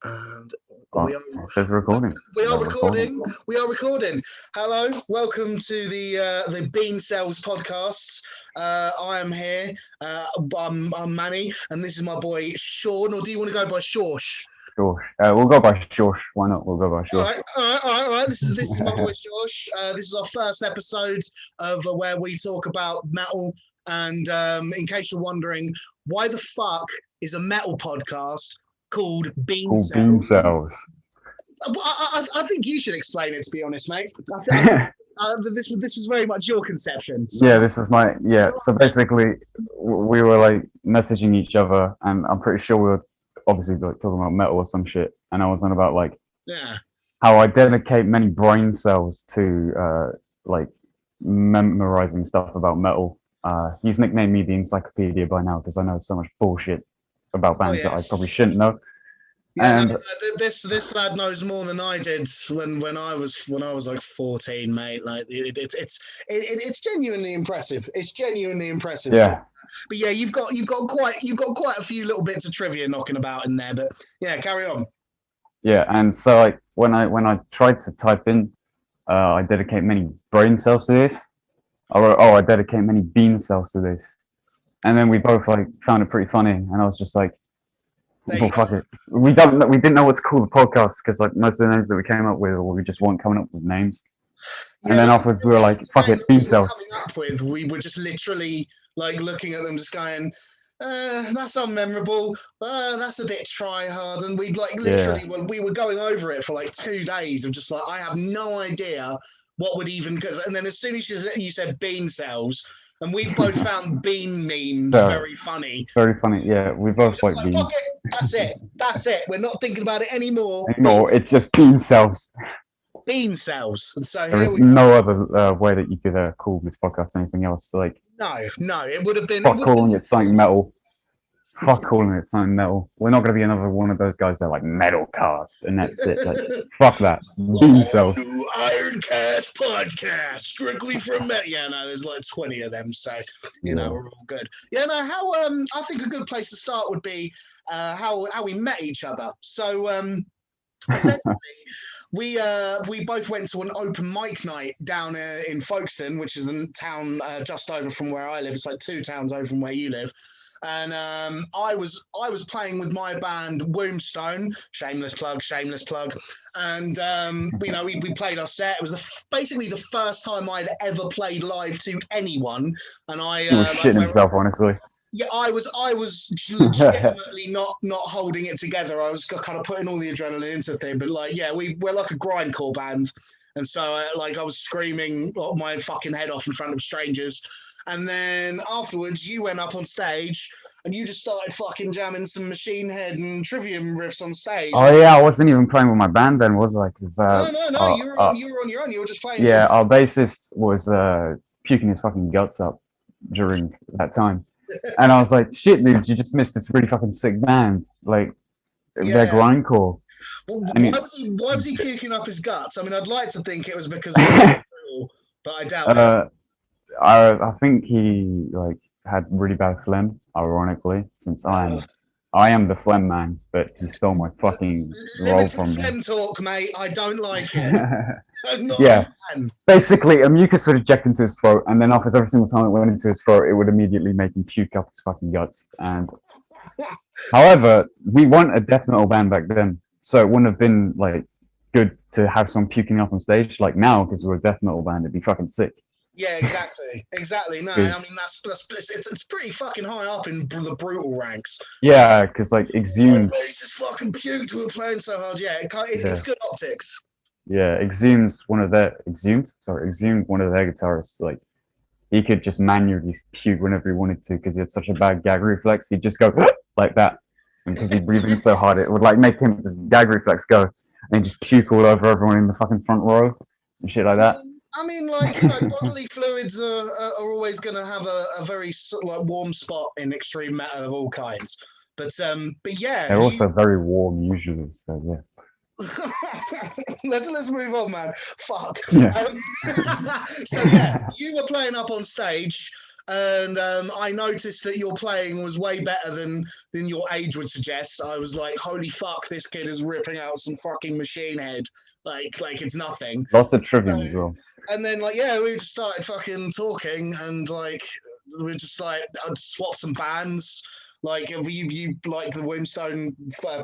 And Oh, we are it says recording. we are We're recording. recording. We are recording. Hello, welcome to the Bean Cells podcast. I am here. I'm Manny, and this is my boy Sean. Or do you want to go by Shaush? Sure. We'll go by Shaush. Why not? We'll go by All Shaush. right, all right, all right, all right. This is my boy Josh. This is our first episode of where we talk about metal. And in case you're wondering, why the fuck is a metal podcast called Bean Cool bean Cells? cells. I think you should explain it, to be honest, mate. I think, this was very much your conception. So Yeah, this is my So basically, we were like messaging each other, and I'm pretty sure we were obviously like talking about metal or some shit, and I was on about like yeah, how I dedicate many brain cells to like memorizing stuff about metal. He's nicknamed me the encyclopedia by now because I know so much bullshit about bands that I yes. probably shouldn't know. Yeah, And no, this lad knows more than I did when I was like 14, mate. Like it's genuinely impressive. It's genuinely impressive. yeah, But yeah, you've got quite a few little bits of trivia knocking about in there. But yeah, carry on. yeah, and so like when I tried to type in, I dedicate many brain cells to this. I wrote, oh, I dedicate many bean cells to this, and then we both like found it pretty funny, and I was just like, There well, you fuck go. it. We didn't know what to call the podcast because like most of the names that we came up with, or we just weren't coming up with names. And Yeah, then like afterwards, we were like, fuck names it, that bean we were cells. coming up with, we were just literally like looking at them, just going, that's unmemorable. That's a bit try hard. And we'd like Yeah, literally when we were going over it for like 2 days of just like I have no idea what would even because and then as soon as you said bean cells, and we've both found bean memes so very funny. very funny. Yeah, we We were both just like like, fuck beans. it, that's it, that's it. We're not thinking about it anymore. Anymore, it's just bean cells. Bean cells. And so There here is we go. no other way that you could call this podcast anything else. Like, No, it would have been fuck calling it something metal. Fuck calling it something metal. We're not gonna be another one of those guys that are like metal cast and that's it. Like, fuck that. Bean cells. New Ironcast podcast, strictly from metal. Yeah, no, there's like 20 of them, so you know Yeah. we're all good. Yeah, no, how I think a good place to start would be how we met each other. So essentially we both went to an open mic night down in Folkestone, which is a town just over from where I live. It's like 2 towns over from where you live. And I was playing with my band Wombstone, shameless plug, and you know we played our set. It was basically the first time I'd ever played live to anyone, and He was shitting himself, honestly. yeah, I was legitimately not holding it together. I was kind of putting all the adrenaline into the thing, but like, yeah, we're like a grindcore band, and so like I was screaming my fucking head off in front of strangers, and then afterwards you went up on stage and you just started fucking jamming some Machine Head and Trivium riffs on stage. Oh yeah, I wasn't even playing with my band then, was I? 'Cause, No, you were on your own. You were just playing. yeah, our bassist was puking his fucking guts up during that time. And I was like, shit, dude, you just missed this really fucking sick band. Like, they're Yeah. grindcore. Well, And why was he puking up his guts? I mean, I'd like to think it was because of brutal, but I doubt it. I think he like had really bad phlegm, ironically, since I am the phlegm man, but he stole my fucking role Limited from me. phlegm talk, mate. I don't like it. I'm not Yeah. a fan. Basically, a mucus would eject into his throat, and then after every single time it went into his throat, it would immediately make him puke up his fucking guts. And however, we weren't a death metal band back then, so it wouldn't have been like good to have someone puking up on stage like now because we're a death metal band. It'd be fucking sick. Yeah, exactly. No, I mean it's pretty fucking high up in the brutal ranks. Yeah, because like My Exhumed, bass is fucking puked. We were playing so hard. Yeah, it's good optics. yeah, Exhumed, one of their guitarists, like he could just manually puke whenever he wanted to because he had such a bad gag reflex. He'd just go like that, and because he'd breathe in so hard, it would like make him his gag reflex go, and just puke all over everyone in the fucking front row and shit like that. I mean, like, you know, bodily fluids are always going to have a very like warm spot in extreme metal of all kinds. But yeah, They're also very warm usually, so yeah. let's move on, man. Fuck. Yeah. So yeah, you were playing up on stage. and I noticed that your playing was way better than your age would suggest. I was like, holy fuck, this kid is ripping out some fucking Machine Head like it's nothing. Lots of Trivium as well. And then like, yeah, we just started fucking talking, and like we just like I'd swap some bands. Like you like the Wimstone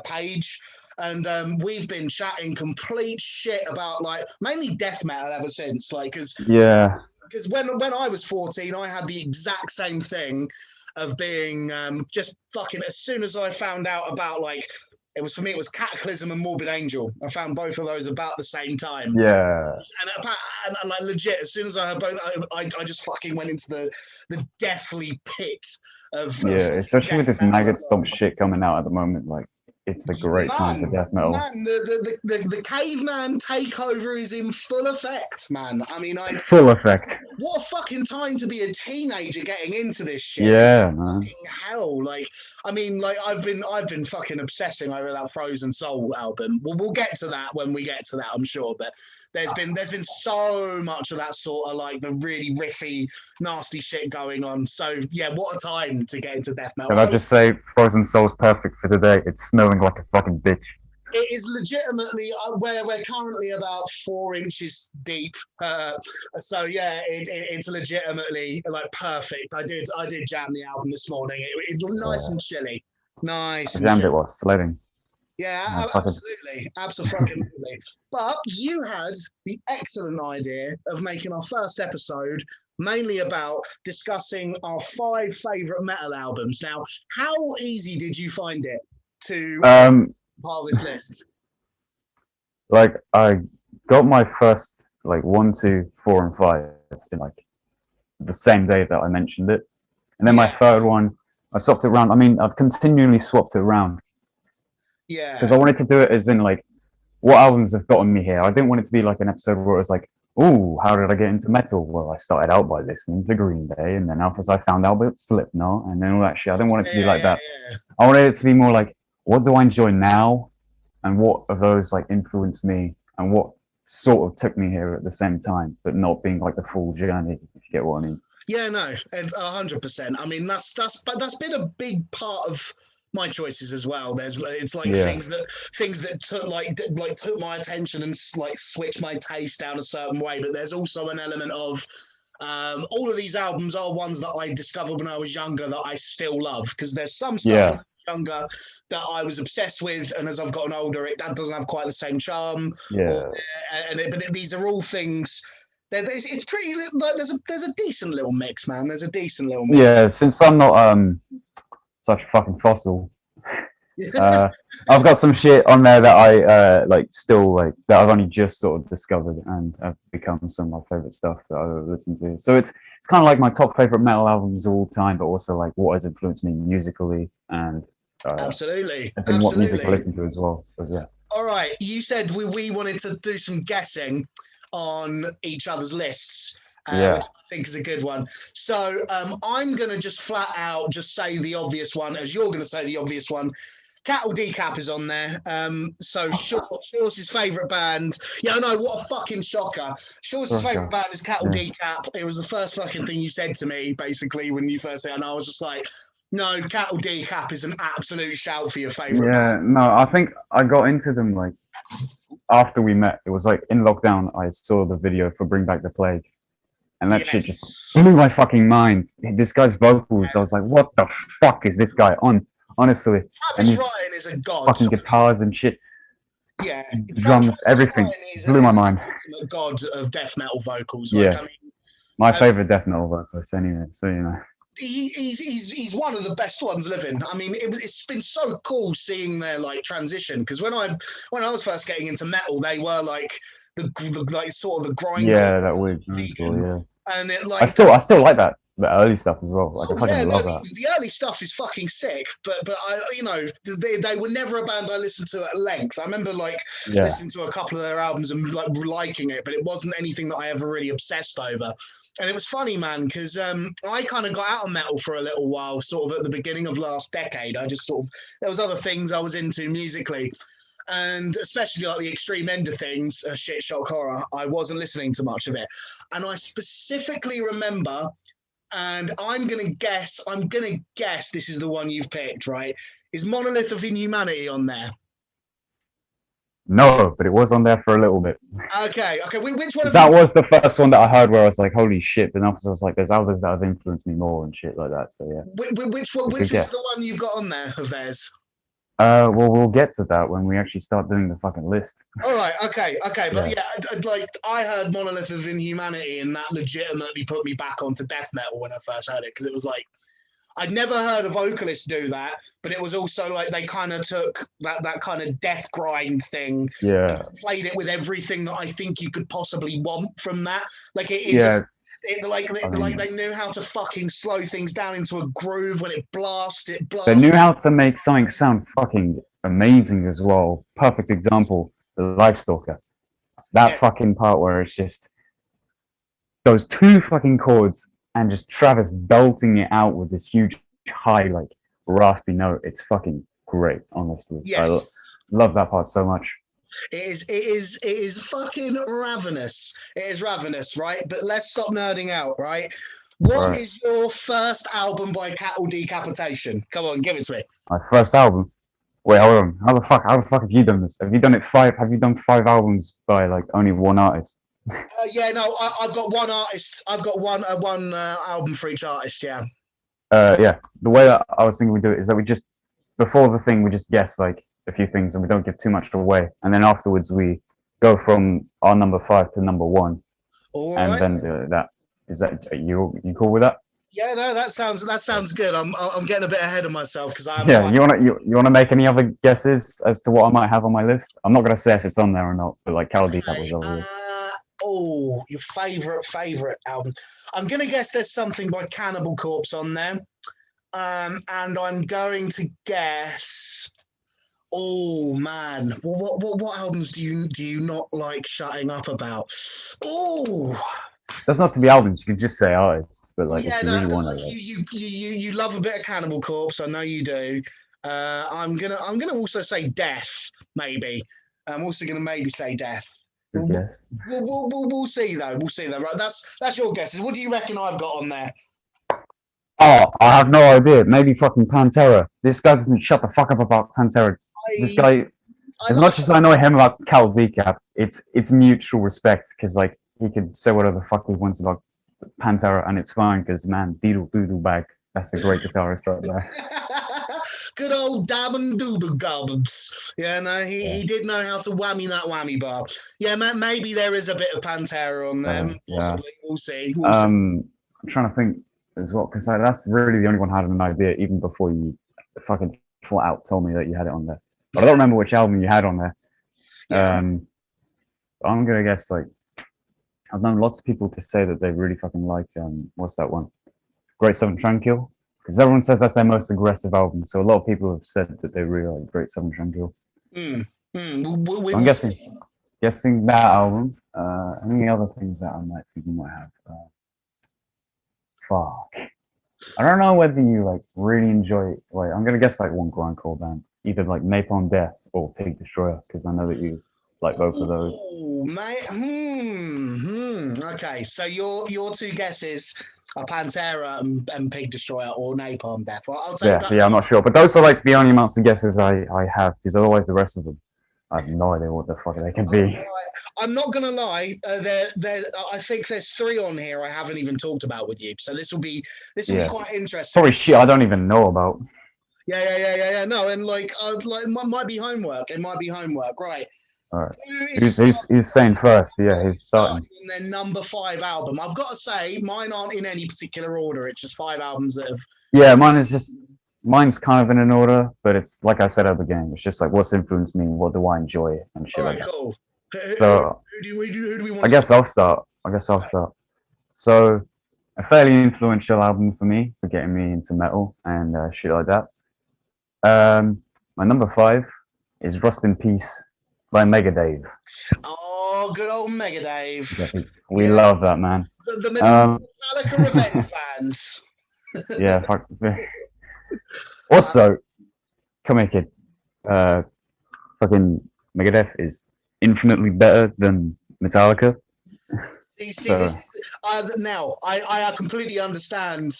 page, and we've been chatting complete shit about like mainly death metal ever since. Like, because when I was 14, I had the exact same thing of being just fucking. As soon as I found out about like. It was for me. It was Cataclysm and Morbid Angel. I found both of those about the same time. Yeah. And like legit, as soon as I heard both, I just fucking went into the deathly pit of especially with this Maggot Stomp shit coming out at the moment. Like, it's a great time for death metal. Man, the caveman takeover is in full effect, man. I mean, full effect. What a fucking time to be a teenager getting into this shit. Yeah, man. Fucking hell, like, I mean, like I've been fucking obsessing over that Frozen Soul album. We'll get to that when we get to that, I'm sure. But there's been so much of that sort of like the really riffy, nasty shit going on. So yeah, what a time to get into death metal. Can I just say, Frozen Soul's perfect for today? It's snowing like a fucking bitch. It is legitimately we're currently about 4 inches deep. So yeah, it's legitimately like perfect. I did jam the album this morning. It was nice and chilly. Nice. I jammed it while sledding. Yeah, absolutely. Absolutely. But you had the excellent idea of making our first episode mainly about discussing our 5 favorite metal albums. Now, how easy did you find it to compile this list? Like, I got my first like 1, 2, 4, and 5 in like the same day that I mentioned it, and then my third one, I swapped it around. I mean, I've continually swapped it around. Yeah. Because I wanted to do it as in like, what albums have gotten me here? I didn't want it to be like an episode where it was like, oh, how did I get into metal? Well, I started out by listening to Green Day, and then after I found out about Slipknot, and then all that shit. I didn't want it to be like that. Yeah. I wanted it to be more like, what do I enjoy now, and what of those like influenced me, and what sort of took me here at the same time, but not being like the full journey, if you get what I mean. Yeah, no, 100%. I mean, that's been a big part of my choices as well. It's like things that took my attention and like switched my taste down a certain way. But there's also an element of all of these albums are ones that I discovered when I was younger that I still love, because there's some stuff when I was younger that I was obsessed with, and as I've gotten older, that doesn't have quite the same charm. But these are all things. It's pretty. There's a decent little mix, man. There's a decent little mix. Yeah, since I'm not such a fucking fossil, I've got some shit on there that I that I've only just sort of discovered and have become some of my favorite stuff that I listen to. So it's kind of like my top favorite metal albums of all time, but also like what has influenced me musically and absolutely, and what music I listen to as well. So yeah. All right, you said we wanted to do some guessing on each other's lists. Which I think is a good one. So I'm going to just flat out just say the obvious one, as you're going to say the obvious one. Cattle Decap is on there. So Shaw's favourite band. Yeah, I know, what a fucking shocker. Shaw's favourite band is Cattle Decap. It was the first fucking thing you said to me, basically, when you first said it, and I was just like, no, Cattle Decap is an absolute shout for your favourite band. No, I think I got into them like after we met. It was like in lockdown, I saw the video for Bring Back the Plague. And that shit just blew my fucking mind. This guy's vocals, I was like, what the fuck is this guy on? Honestly. Travis Ryan is a god. Fucking guitars and shit. Yeah. Drums, everything. Blew my mind. A god of death metal vocals. Like, I mean, my favourite death metal vocalist anyway, so you know. He's one of the best ones living. I mean, it's been so cool seeing their like transition, because when I was first getting into metal, they were like the sort of the grind. Yeah, that weird. Cool, and it like I still like that. The early stuff as well. Like, I fucking love that. The early stuff is fucking sick, but I, you know, they were never a band I listened to at length. I remember like listening to a couple of their albums and like liking it, but it wasn't anything that I ever really obsessed over. And it was funny, man, because I kind of got out of metal for a little while, sort of at the beginning of last decade. I just sort of, there was other things I was into musically. And especially like the extreme end of things, shit shock horror, I wasn't listening to much of it. And I specifically remember and I'm gonna guess this is the one you've picked, right? Is Monolith of Inhumanity on there? No, but it was on there for a little bit. Okay. Which one of That you? was the first one that I heard where I was like, holy shit. But then I was like, there's others that have influenced me more and shit like that. So yeah. Which is the one you've got on there of theirs? Well, we'll get to that when we actually start doing the fucking list. All right, okay, but Yeah. like I heard Monolith of Inhumanity, and that legitimately put me back onto death metal when I first heard it, because it was like I'd never heard a vocalist do that, but it was also like they kind of took that kind of death grind thing, Yeah. and played it with everything that I think you could possibly want from that. Like it Yeah. just. They knew how to fucking slow things down into a groove when it blasts. They knew how to make something sound fucking amazing as well. Perfect example, the Lifestalker. That fucking part where it's just those two fucking chords and just Travis belting it out with this huge high, like raspy note. It's fucking great, honestly. Yes. I love that part so much. It is fucking ravenous. It is ravenous, right? But let's stop nerding out, right? What is your first album by Cattle Decapitation? Come on, give it to me. My first album. Wait, hold on. How the fuck have you done this? Have you done 5 albums by like only one artist? Yeah, no, I've got one artist. I've got one album for each artist. Yeah. Yeah. The way that I was thinking we do it is that we just before the thing we just guess like a few things and we don't give too much away, and then afterwards we go from our number 5 to number 1, All and right. then you cool with that? Yeah, no, that sounds good. I'm getting a bit ahead of myself because I'm. Yeah, you wanna make any other guesses as to what I might have on my list? I'm not gonna say if it's on there or not, but like Cattle Decap was on the list. Oh, your favorite album. I'm gonna guess there's something by Cannibal Corpse on there, and I'm going to guess. Oh man, what albums do you not like shutting up about? Oh, Doesn't have to be albums. You can just say artists, but like yeah, if you really want to. you love a bit of Cannibal Corpse. I know you do. I'm gonna also say Death. Maybe I'm also gonna maybe say Death. Good guess. We'll see though. We'll see though. Right, that's your guesses. What do you reckon I've got on there? Oh, I have no idea. Maybe fucking Pantera. This guy doesn't shut the fuck up about Pantera. This guy, as much as I know him about Cal Decap, it's mutual respect because like he could say whatever the fuck he wants about Pantera and it's fine because man, Doodle Bag, that's a great guitarist right there. Good old Dabin Dooba Gobbins. Yeah, no, he did know how to whammy that whammy bar. Yeah, maybe there is a bit of Pantera on them. Possibly. Yeah. We'll see. I'm trying to think as well because that's really the only one I had an idea even before you fucking flat out told me that you had it on there. But I don't remember which album you had on there. Yeah. I'm gonna guess like I've known lots of people to say that they really fucking like what's that one? Great Southern Tranquil. Because everyone says that's their most aggressive album, so a lot of people have said that they really like Great Southern Tranquil. I'm guessing that album. Any other things that I might think you might have? Fuck. I don't know whether you like really enjoy. Like, I'm gonna guess like one grindcore band, either like Napalm Death or Pig Destroyer, because I know that you like both of those. Oh, mate. Okay, so your two guesses are Pantera and Pig Destroyer or Napalm Death. Well, I'll take that. Yeah, I'm not sure, but those are like the only amounts of guesses I have, because otherwise the rest of them, I have no idea what the fuck they can be. Right. I'm not gonna lie. I think there's 3 on here I haven't even talked about with you. So this will be quite interesting. Probably shit I don't even know about. Yeah. No, and like it might be homework. It might be homework, right? All right. Who's saying first? Yeah, he's starting. On their number 5 album. I've got to say, mine aren't in any particular order. It's just 5 albums that have. Yeah, mine's kind of in an order, but it's like I said at the beginning. It's just like what's influenced me, what do I enjoy, and shit like that. Cool. So who do we want? I guess I'll start. So a fairly influential album for me for getting me into metal and shit like that. My number 5 is Rust in Peace by Megadave. Oh, good old Megadave. Yeah, we love that, man. The Metallica Revenge bands. Yeah, fuck. Also, come here, kid. Fucking Megadeth is infinitely better than Metallica. You see, So now I completely understand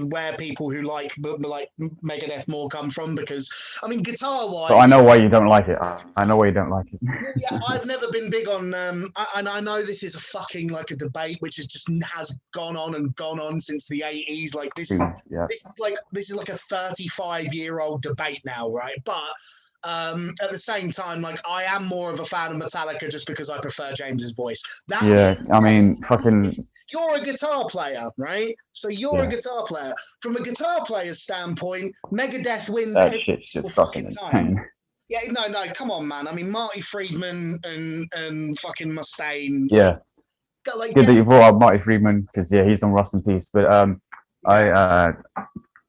where people who like Megadeth more come from, because I mean, guitar but I wise, know why you don't like it. I know why you don't like it. yeah, I've never been big on, and I know this is a fucking like a debate which has gone on and gone on since the 80s. Like Yeah. this is like a 35-year-old debate now, right? But at the same time, like I am more of a fan of Metallica just because I prefer James's voice. Yeah, I mean, If fucking you're a guitar player, right? So you're a yeah, guitar player. From a guitar player's standpoint, Megadeth wins that every shit's just fucking fucking time. insane. Yeah, no, come on, man. I mean, Marty Friedman and fucking Mustaine. Yeah, Like, good that get, you brought up Marty Friedman because yeah, he's on Rust in Peace. But I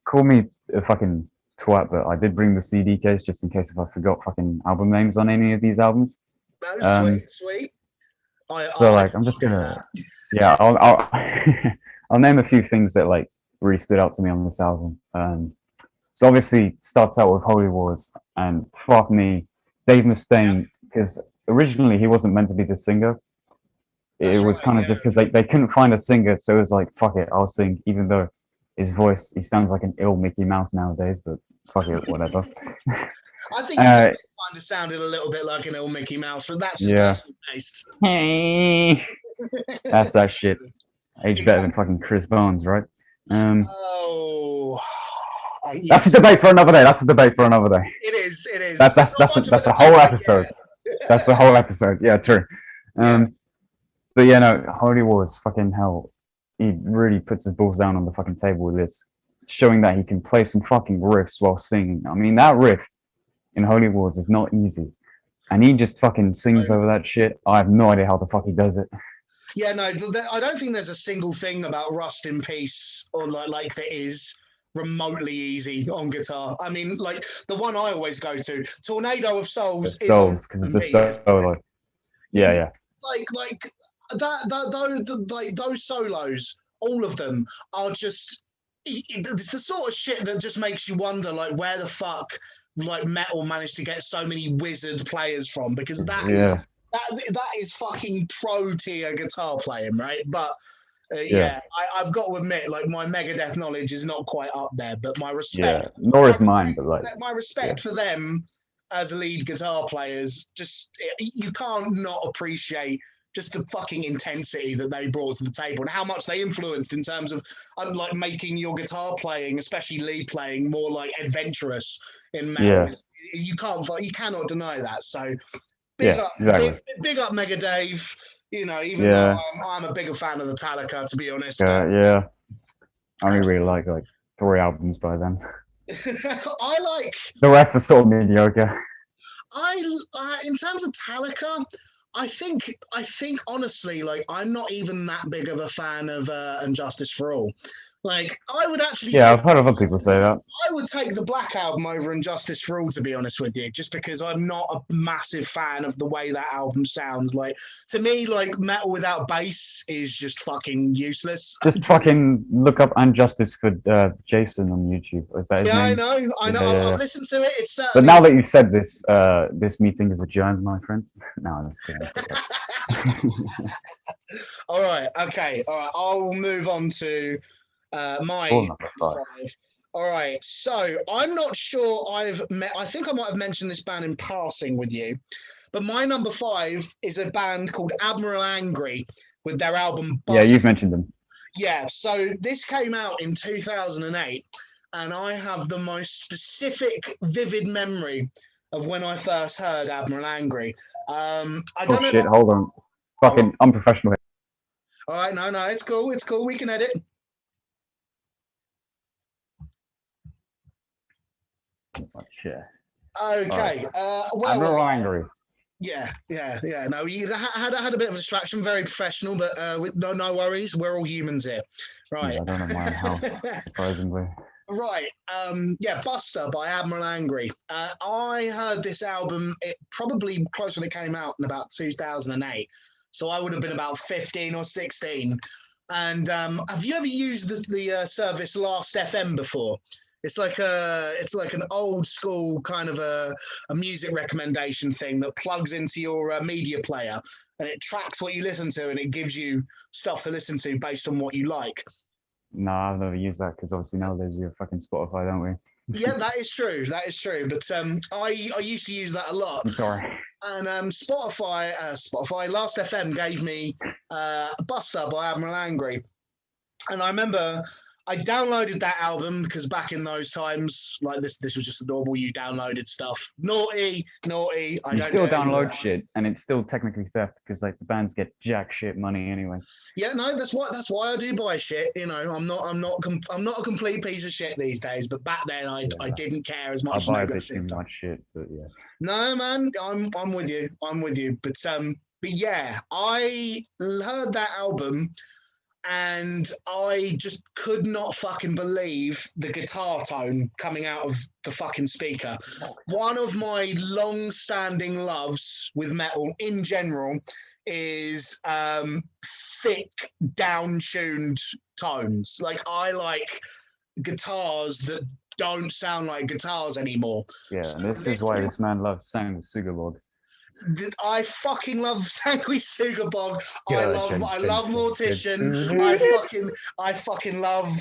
call me a fucking twat, but I did bring the CD case just in case if I forgot fucking album names on any of these albums. no, Um, sweet. so I like I'm just gonna yeah, I'll I'll name a few things that like really stood out to me on this album. So obviously starts out with Holy Wars, and fuck me, Dave Mustaine, because originally he wasn't meant to be the singer. It That's was right. kind of just because they couldn't find a singer, so it was like fuck it, I'll sing, even though his voice he sounds like an ill Mickey Mouse nowadays, but fuck it, whatever. I think it kind of sounded a little bit like an old Mickey Mouse, but that's just Yeah, personal taste. that's that shit. Age better than fucking Chris Bones, right? Oh, That's a debate for another day. That's a debate for another day. It is. It is. That's a whole episode. Yeah. That's a whole episode. Yeah, true. Yeah. But yeah, no, Holy Wars, fucking hell. He really puts his balls down on the fucking table with this, showing that he can play some fucking riffs while singing. I mean, that riff in Holy Wars is not easy, and he just fucking sings over that shit. I have no idea how the fuck he does it. Yeah, no, I don't think there's a single thing about Rust in Peace or like that is remotely easy on guitar. I mean, like the one I always go to, Tornado of Souls, is on Because of me. the solo. Yeah. Like those solos, all of them are just. It's the sort of shit that just makes you wonder, like, where the fuck like metal managed to get so many wizard players from, because that is fucking pro tier guitar playing, right? But I've got to admit, like my Megadeth knowledge is not quite up there, but my respect, nor is mine, but like my respect for them as lead guitar players, just you can't not appreciate just the fucking intensity that they brought to the table and how much they influenced in terms of like making your guitar playing, especially lead playing, more like adventurous in metal. You cannot deny that. So big up Mega Dave. You know, even though I'm a bigger fan of the Metallica, to be honest. I only really like 3 albums by them. I like the rest are sort of mediocre. In terms of Metallica, I think honestly, like I'm not even that big of a fan of Injustice for All. Like I would actually I've heard other people say that. I would take the Black Album over Injustice for All, to be honest with you, just because I'm not a massive fan of the way that album sounds. Like to me, like metal without bass is just fucking useless. Just fucking look up Injustice for Jason on YouTube. Is that his name? I know. I've listened to it. It's certainly... But now that you've said this, this meeting is adjourned, my friend. No, I'm just kidding. All right. Okay. All right. I will move on to my number 5. All right. So I'm not sure I think I might have mentioned this band in passing with you, but my number 5 is a band called Admiral Angry with their album Buster. Yeah, you've mentioned them. Yeah. So this came out in 2008, and I have the most specific, vivid memory of when I first heard Admiral Angry. I don't know. Shit, hold on. Fucking unprofessional. All right, no, it's cool. It's cool. We can edit. Shit. Okay. Admiral Angry. Yeah. No, you had a bit of a distraction. Very professional, but no worries. We're all humans here, right? Yeah, I don't know my house, surprisingly. Right. Buster by Admiral Angry. I heard this album. It probably close when it came out in about 2008. So I would have been about 15 or 16. And have you ever used the service Last FM before? It's like an old school kind of a music recommendation thing that plugs into your media player, and it tracks what you listen to, and it gives you stuff to listen to based on what you like. No, I've never used that because obviously nowadays you have fucking Spotify, don't we? Yeah, that is true. That is true. But I used to use that a lot. I'm sorry. And Spotify, Last FM gave me Buster by Admiral Angry, and I remember I downloaded that album because back in those times, like this was just the normal. You downloaded stuff. Naughty. I You don't still do it anymore. download shit, and it's still technically theft because like the bands get jack shit money anyway. Yeah, no, that's why I do buy shit. You know, I'm not a complete piece of shit these days. But back then, I didn't care as I much. buy a bit too much shit, but yeah. No, man, I'm with you. I'm with you. But yeah, I heard that album and I just could not fucking believe the guitar tone coming out of the fucking speaker. One of my long-standing loves with metal in general is thick, down-tuned tones. Like I like guitars that don't sound like guitars anymore. Yeah, and this is why this man loves sang the Sugarlord. I fucking love Sanguisuga Bog. I Good, love Mortician. I fucking love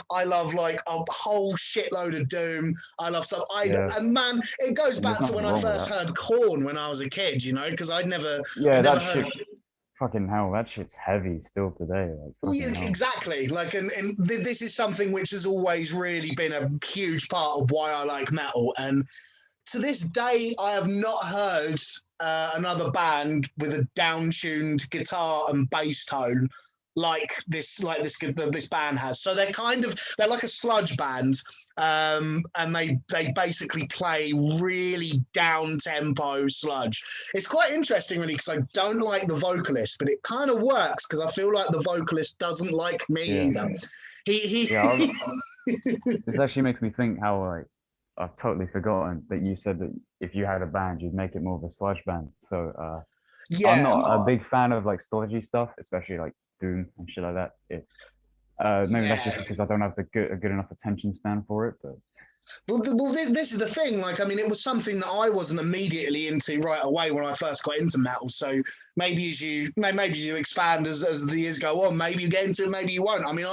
like a whole shitload of Doom. I love stuff. And man, it goes back to when I first heard Korn when I was a kid, you know, because I'd never that heard shit. Fucking hell, that shit's heavy still today. Like, exactly. Like, and this is something which has always really been a huge part of why I like metal. And to this day, I have not heard another band with a down-tuned guitar and bass tone like this band has. So they're like a sludge band, and they basically play really down-tempo sludge. It's quite interesting, really, because I don't like the vocalist, but it kind of works because I feel like the vocalist doesn't like me either. This actually makes me think how like I've totally forgotten that you said that if you had a band, you'd make it more of a sludge band. So I'm not a big fan of like sludgy stuff, especially like Doom and shit like that. Maybe that's just because I don't have a good enough attention span for it. But well, this is the thing. Like, I mean, it was something that I wasn't immediately into right away when I first got into metal. So maybe as you expand as the years go on, maybe you get into it, maybe you won't. I mean,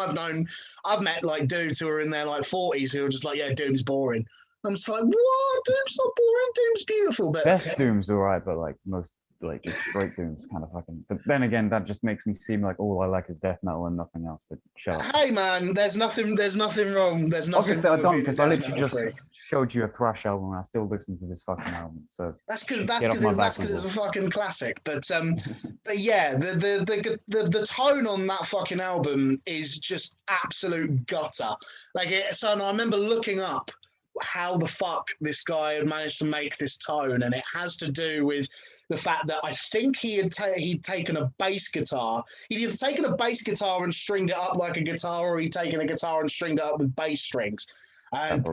I've met like dudes who are in their like 40s who are just like, yeah, Doom's boring. I'm just like, what? Doom's not boring. Doom's beautiful. But best Doom's alright, but like most like just straight Doom's kind of fucking. But then again, that just makes me seem like all I like is death metal and nothing else. But shut up. Hey man, there's nothing wrong. There's nothing. Obviously, I don't because I literally just showed you a thrash album and I still listen to this fucking album. So that's because it's a fucking classic. But yeah, the tone on that fucking album is just absolute gutter. Like so I remember looking up how the fuck this guy had managed to make this tone, and it has to do with the fact that I think he'd taken a bass guitar. He'd either taken a bass guitar and stringed it up like a guitar, or he'd taken a guitar and stringed it up with bass strings. And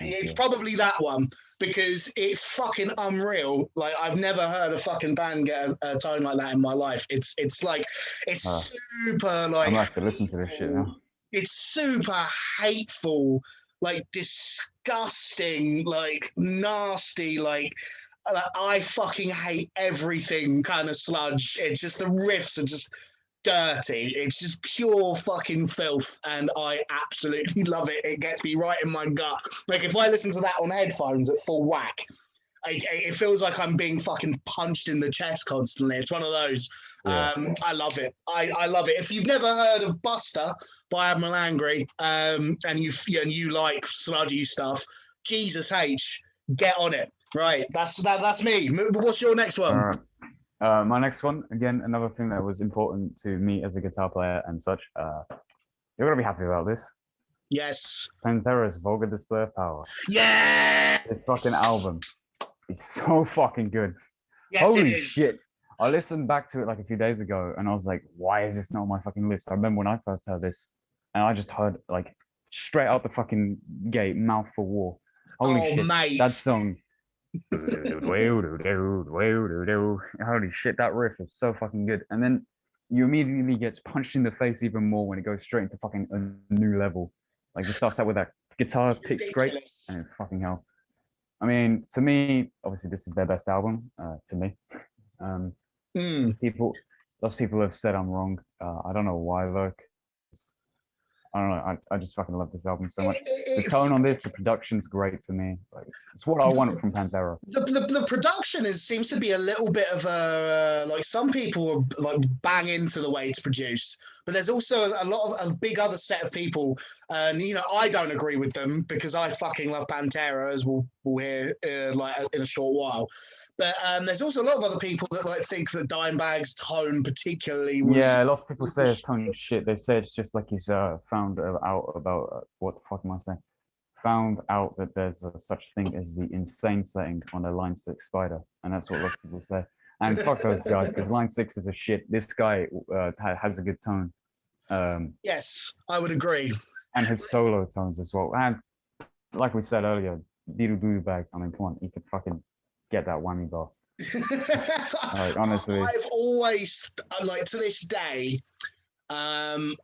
it's probably that one because it's fucking unreal. Like I've never heard a fucking band get a tone like that in my life. It's super like. I'm gonna have to listen to this shit now. It's super hateful, like disgusting, like nasty, like I fucking hate everything kind of sludge. It's just the riffs are just dirty. It's just pure fucking filth, and I absolutely love it. It gets me right in my gut. Like if I listen to that on headphones at full whack, it feels like I'm being fucking punched in the chest constantly. It's one of those. Yeah. I love it. I love it. If you've never heard of Buster by Admiral Angry, and you like sludgy stuff, Jesus H, get on it. Right, that's me. What's your next one? All right. My next one, again, another thing that was important to me as a guitar player and such. You're gonna be happy about this. Yes. Pantera's Vulgar Display of Power. Yeah. This fucking album is so fucking good. Yes, holy shit! I listened back to it like a few days ago, and I was like, "Why is this not on my fucking list?" I remember when I first heard this, and I just heard like straight out the fucking gate, mouth for war. Holy shit! Mate. That song. Holy shit, that riff is so fucking good. And then you immediately get punched in the face even more when it goes straight into fucking a new level. Like it starts out with that guitar picks great, Ridiculous. and fucking hell. I mean, to me, obviously, this is their best album. To me, lots of people have said I'm wrong. I don't know why though. I don't know. I just fucking love this album so much. The tone on this, the production's great to me. Like, it's what I want from Pantera. The production seems to be a little bit of a like some people like bang into the way it's produced, but there's also a big other set of people, and I don't agree with them because I fucking love Pantera, as we'll hear like in a short while. But there's also a lot of other people that like think that Dimebag's tone particularly was. Yeah, lots of people say his tone is shit. They say it's just like he's found out about what the fuck am I saying? Found out that there's such thing as the insane setting on a Line 6 Spider, and that's what lots of people say. And fuck those guys, because Line 6 is a shit. This guy has a good tone. Yes, I would agree. And his solo tones as well. And like we said earlier, Doodle Doodle Bag. I mean, come on, he could fucking get that whammy bar. Like, honestly, I've always like to this day.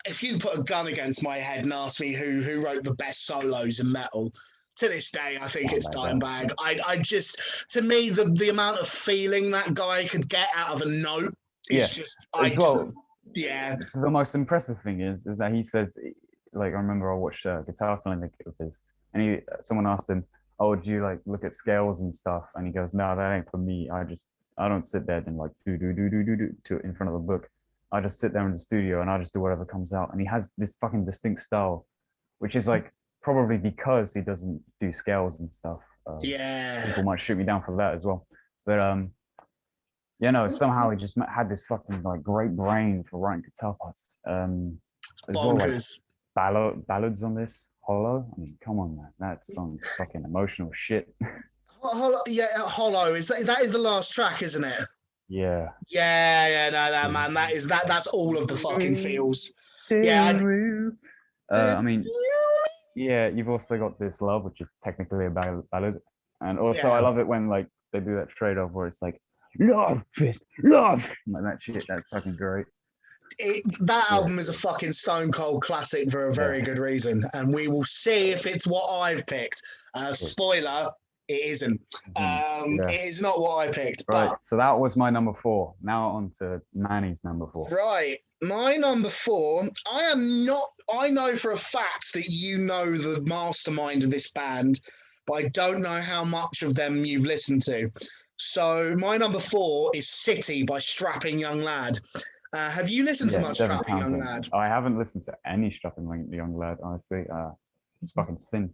If you put a gun against my head and ask me who wrote the best solos in metal, to this day, I think it's Dimebag. I just, to me, the amount of feeling that guy could get out of a note is just. Yeah. The most impressive thing is that he says, like, I remember I watched Guitar Clinic of his, and someone asked him, "Oh, do you like look at scales and stuff?" And he goes, "No, that ain't for me. I don't sit there and like do in front of a book. I just sit there in the studio and I just do whatever comes out." And he has this fucking distinct style, which is like probably because he doesn't do scales and stuff. Yeah. People might shoot me down for that as well. But somehow he just had this fucking like great brain for writing guitar parts. As well, like ballads on this. Hollow. I mean, come on, man. That's some fucking emotional shit. Hollow is that is the last track, isn't it? Yeah. Yeah, no, man. That's all of the fucking feels. Yeah. I mean, yeah, you've also got This Love, which is technically a ballad. And also I love it when like they do that trade-off where it's like love, fist, love. Like that shit, that's fucking great. That album is a fucking stone cold classic for a very good reason, and we will see if it's what I've picked. Spoiler, it isn't. It is not what I picked. Right, but... so that was my number 4. Now on to Manny's number 4. Right, my number 4. I know for a fact that you know the mastermind of this band, but I don't know how much of them you've listened to. So my number 4 is City by Strapping Young Lad. Have you listened to much Strapping Young Lad? I haven't listened to any Strapping Young Lad, honestly. It's fucking sin.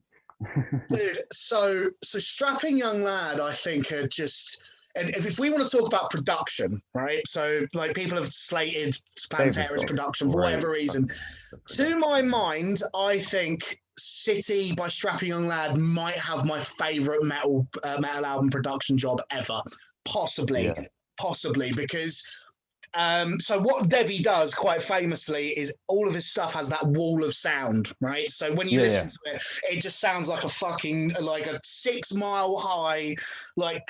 Dude, so Strapping Young Lad, I think, are just... And if we want to talk about production, right? So, like, people have slated Pantera's production for whatever reason. To my mind, I think City by Strapping Young Lad might have my favorite metal album production job ever. Possibly, because... so what Devi does quite famously is all of his stuff has that wall of sound, right? So when you listen to it, it just sounds like a fucking like a 6 mile high, like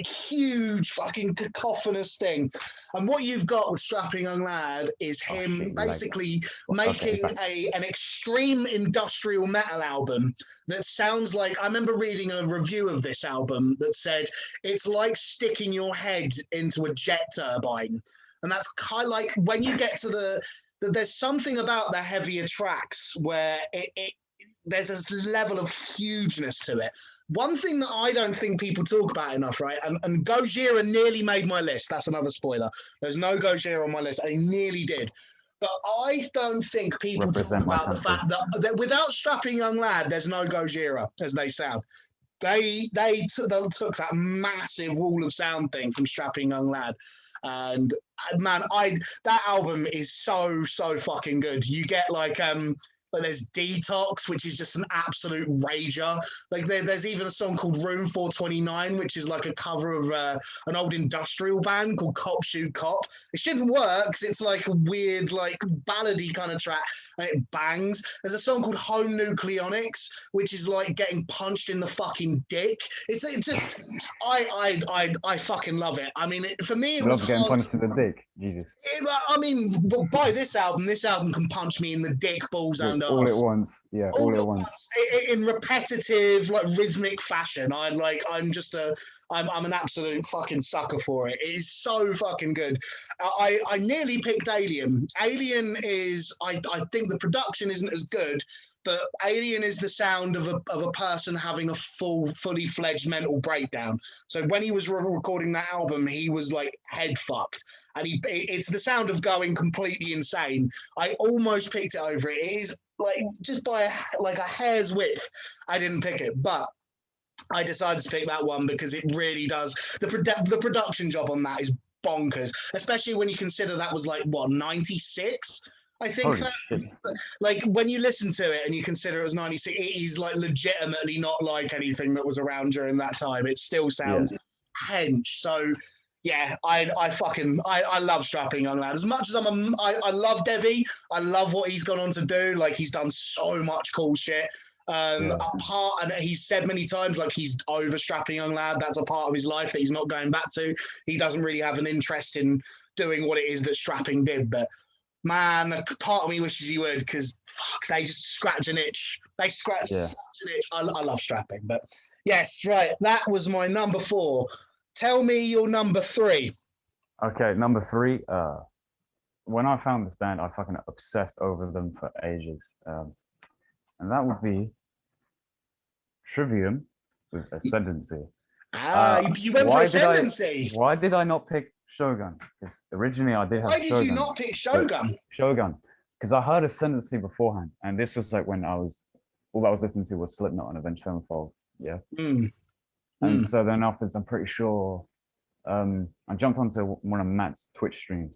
huge fucking cacophonous thing. And what you've got with Strapping Young Lad is him basically making an extreme industrial metal album that sounds like, I remember reading a review of this album that said it's like sticking your head into a jet turbine. And that's kind of like when you get to there's something about the heavier tracks where there's this level of hugeness to it. One thing that I don't think people talk about enough, right? And Gojira nearly made my list. That's another spoiler. There's no Gojira on my list. I nearly did. But I don't think people talk about the fact that without Strapping Young Lad, there's no Gojira, as they sound. They took that massive wall of sound thing from Strapping Young Lad. And man, that album is so fucking good. You get like there's Detox, which is just an absolute rager. Like there's even a song called Room 429, which is like a cover of an old industrial band called Cop Shoot Cop. It shouldn't work because it's like a weird, like ballady kind of track, and it bangs. There's a song called Home Nucleonics, which is like getting punched in the fucking dick. It's just I fucking love it. I mean, for me, it was getting punched in the dick. Jesus. I mean, by this album can punch me in the dick, balls, and all at ass. once. Yeah, all at once. In repetitive, like rhythmic fashion. I'm an absolute fucking sucker for it. It is so fucking good. I nearly picked Alien. Alien is, I think the production isn't as good, but Alien is the sound of a person having a fully fledged mental breakdown. So when he was recording that album, he was like head fucked, and it's the sound of going completely insane. I almost picked it over it. It is like just by a hair's width. I didn't pick it, but I decided to pick that one because it really does. The production job on that is bonkers, especially when you consider that was like what 96. I think Holy shit. like when you listen to it and you consider it was 96, it is like legitimately not like anything that was around during that time. It still sounds hench. So yeah, I love Strapping Young Lad. As much as I love Debbie, I love what he's gone on to do. Like he's done so much cool shit. And he's said many times like he's over Strapping Young Lad. That's a part of his life that he's not going back to. He doesn't really have an interest in doing what it is that Strapping did, but man, part of me wishes he would, because fuck, they just scratch an itch. They scratch such an itch. I love Strapping, but yes, right. That was my number 4. Tell me your number 3. Okay, number 3. When I found this band, I fucking obsessed over them for ages. And that would be Trivium with Ascendancy. You went for Ascendancy. Why did I not pick Shogun? Because originally I did have Shogun. Why did you not pick Shogun? Shogun. Because I heard Ascendancy beforehand, and this was like when all I was listening to was Slipknot and Avenged Sevenfold. Yeah. And so then afterwards, I'm pretty sure I jumped onto one of Matt's Twitch streams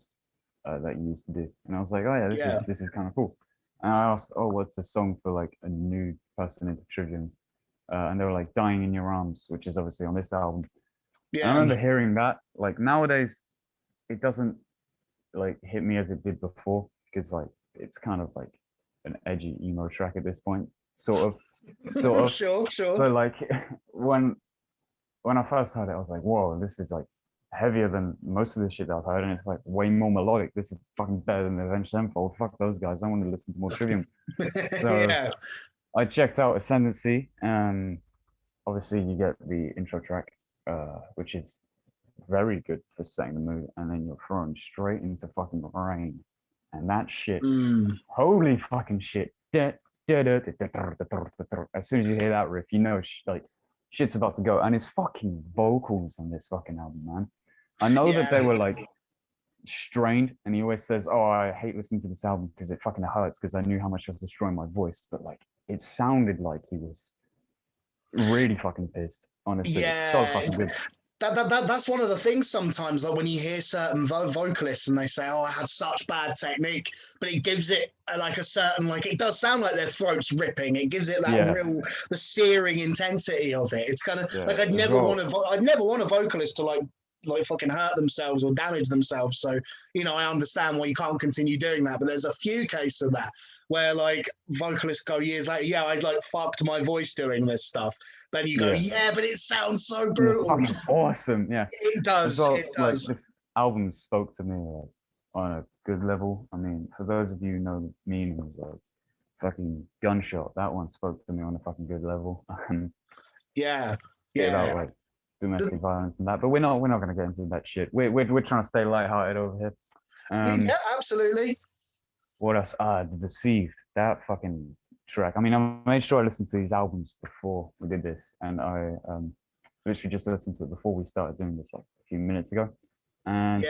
that he used to do, and I was like, oh yeah, this is kind of cool. And I asked, oh, what's the song for like a new person into Trivium? And they were like, Dying in Your Arms, which is obviously on this album. Yeah. I remember hearing that. Like nowadays, it doesn't like hit me as it did before, because like it's kind of like an edgy emo track at this point, sort of. Sure. But like when I first heard it, I was like, whoa, this is like heavier than most of the shit that I've heard, and it's like way more melodic. This is fucking better than the Avenged Sevenfold. Fuck those guys. I want to listen to more Trivium. So I checked out Ascendancy, and obviously you get the intro track, which is very good for setting the mood, and then you're thrown straight into fucking Rain, and that shit, holy fucking shit. As soon as you hear that riff, you know like shit's about to go. And his fucking vocals on this fucking album, man. I know that they were like strained, and he always says, oh, I hate listening to this album because it fucking hurts because I knew how much I was destroying my voice, but like it sounded like he was really fucking pissed, honestly. It's so fucking good. That's one of the things sometimes, like when you hear certain vocalists and they say, oh, I had such bad technique, but it gives it like a certain, like it does sound like their throat's ripping. It gives it that real, the searing intensity of it. It's kind of like I'd never want a vocalist to like fucking hurt themselves or damage themselves. So, you know, I understand why you can't continue doing that, but there's a few cases of that where like vocalists go years later, I'd like fucked my voice doing this stuff. Then you go, but it sounds so brutal. Awesome, yeah. It does. Well, it does. Like, this album spoke to me like, on a good level. I mean, for those of you who know meanings like fucking Gunshot, that one spoke to me on a fucking good level. About like domestic violence and that, but we're not going to get into that shit. We're trying to stay lighthearted over here. Yeah, absolutely. What else? The Deceived, that fucking track. I mean, I made sure I listened to these albums before we did this, and I literally just listened to it before we started doing this like a few minutes ago. And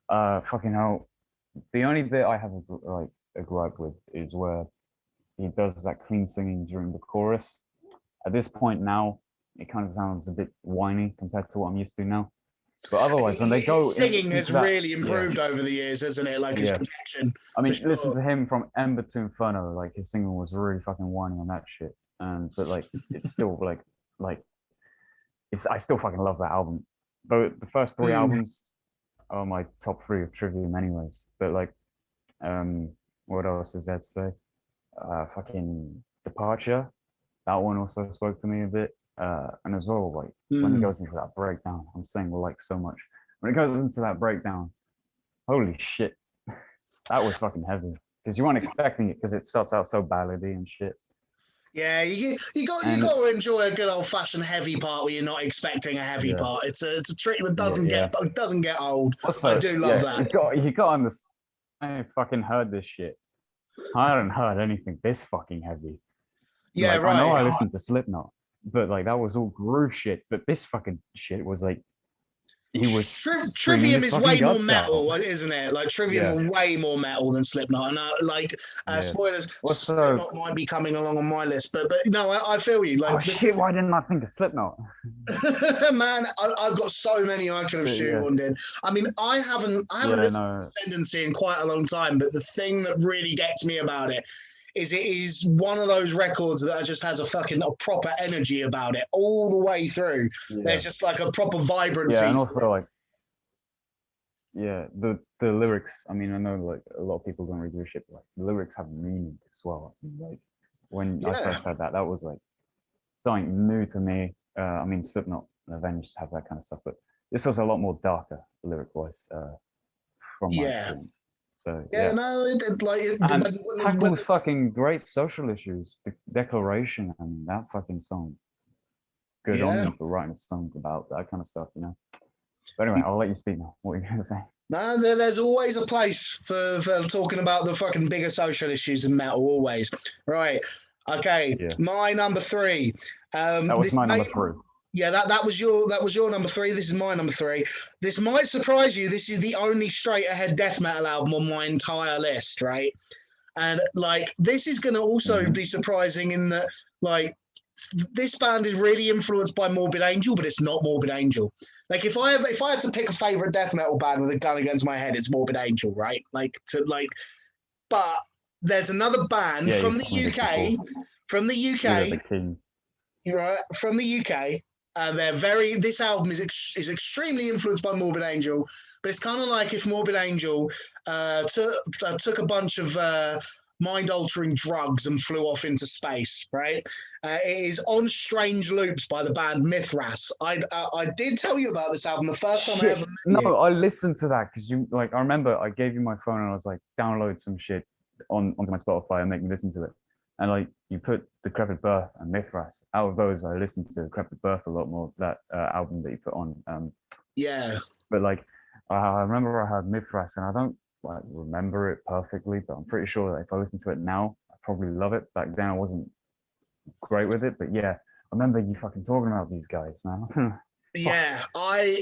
fucking hell, the only bit I have a gripe with is where he does that clean singing during the chorus. At this point now, it kind of sounds a bit whiny compared to what I'm used to now. But otherwise, when they go, singing has really improved over the years, hasn't it? Like his projection. I mean, listen to him from Ember to Inferno. Like his singing was really fucking whiny on that shit. But like, it's still like I still fucking love that album. But the first 3 albums are my top 3 of Trivium, anyways. But like, what else is there to say? Fucking Departure. That one also spoke to me a bit. And as well, like when it goes into that breakdown, I'm saying like so much. When it goes into that breakdown, holy shit, that was fucking heavy. because you weren't expecting it because it starts out so ballady and shit. Yeah, you got to enjoy a good old fashioned heavy part where you're not expecting a heavy part. It's a trick that doesn't get old. Also, I do love that. You got on this. I fucking heard this shit. I hadn't heard anything this fucking heavy. Yeah, like, right. I know I listened to Slipknot, but like that was all groove shit. But this fucking shit was like, he was Trivium is way more metal, out. isn't it? Like Trivium are way more metal than Slipknot, and spoilers, Slipknot might be coming along on my list, but no, I feel you. Like, oh shit, why didn't I think of Slipknot? Man, I've got so many I could have shoehorned in. I mean, I haven't listened to Ascendancy in quite a long time, but the thing that really gets me about it is one of those records that just has a proper energy about it all the way through. Yeah. There's just like a proper vibrancy. Yeah, and also like, the lyrics. I mean, I know like a lot of people don't read this shit, but like the lyrics have meaning as well. Like when I first heard that was like something new to me. I mean, Slipknot and Avenged have that kind of stuff, but this was a lot more darker lyric-wise from my experience. So, tackles fucking great social issues. The Declaration, I mean, that fucking song. Good on me for writing a song about that kind of stuff, you know. But anyway, I'll let you speak now. What are you gonna say? No, there's always a place for talking about the fucking bigger social issues in metal. Always, right? Okay, my number 3. That was my number 3. Yeah, that was your number 3. This is my number 3. This might surprise you. This is the only straight ahead death metal album on my entire list, right? And like, this is going to also be surprising in that, like, this band is really influenced by Morbid Angel, but it's not Morbid Angel. Like, if I had to pick a favorite death metal band with a gun against my head, it's Morbid Angel, right? But there's another band from the UK, right? From the UK. This album is extremely influenced by Morbid Angel, but it's kind of like if Morbid Angel took a bunch of mind-altering drugs and flew off into space, right? It is On Strange Loops by the band Mithras. I did tell you about this album the first time I ever met you. I listened to that because you, like, I remember I gave you my phone and I was like, download some shit onto my Spotify and make me listen to it. And like, you put Decrepit Birth and Mithras. Out of those, I listened to Decrepit Birth a lot more, that album that you put on. But like, I remember I had Mithras, and I don't like remember it perfectly, but I'm pretty sure that if I listen to it now, I probably love it. Back then, I wasn't great with it, but yeah, I remember you fucking talking about these guys, man. Yeah,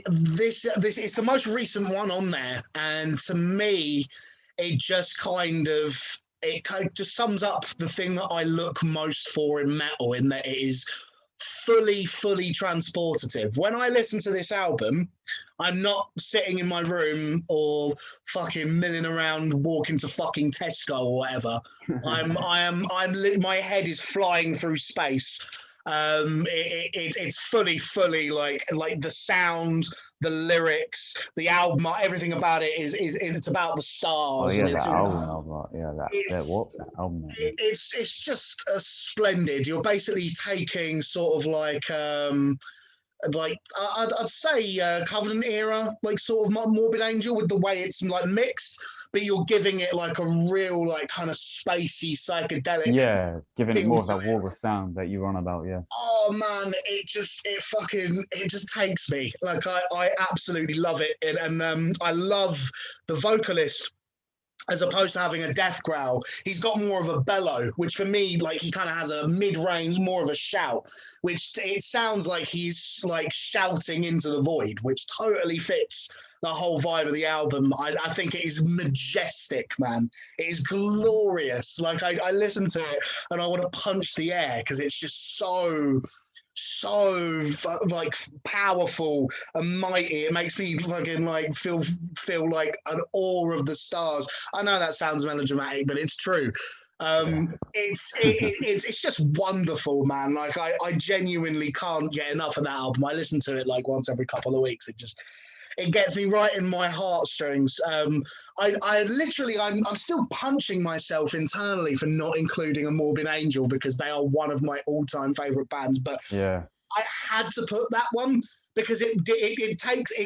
this is the most recent one on there, and to me, it just just sums up the thing that I look most for in metal, in that it is fully transportative. When I listen to this album, I'm not sitting in my room or fucking milling around walking to fucking Tesco or whatever. My head is flying through space. It's fully like the sound, the lyrics, the album, everything about it is it's about the stars. Oh yeah, that album. It's just splendid. You're basically taking sort of like I'd say Covenant era, like sort of Morbid Angel, with the way it's like mixed, but you're giving it like a real like kind of spacey psychedelic. Yeah, giving it more of that Vulgar sound that you're on about. Yeah. Oh man, it just takes me. Like I absolutely love it, and I love the vocalist. As opposed to having a death growl, he's got more of a bellow, which for me, like, he kind of has a mid-range, more of a shout, which it sounds like he's like shouting into the void, which totally fits the whole vibe of the album. I think it is majestic, man. It is glorious. Like, I listen to it and I want to punch the air because it's just so like powerful and mighty. It makes me fucking like feel like an awe of the stars. I know that sounds melodramatic, but it's true. It's just wonderful, man. Like I genuinely can't get enough of that album. I listen to it like once every couple of weeks. It gets me right in my heartstrings. I'm still punching myself internally for not including a Morbid Angel, because they are one of my all-time favorite bands. But yeah, I had to put that one because it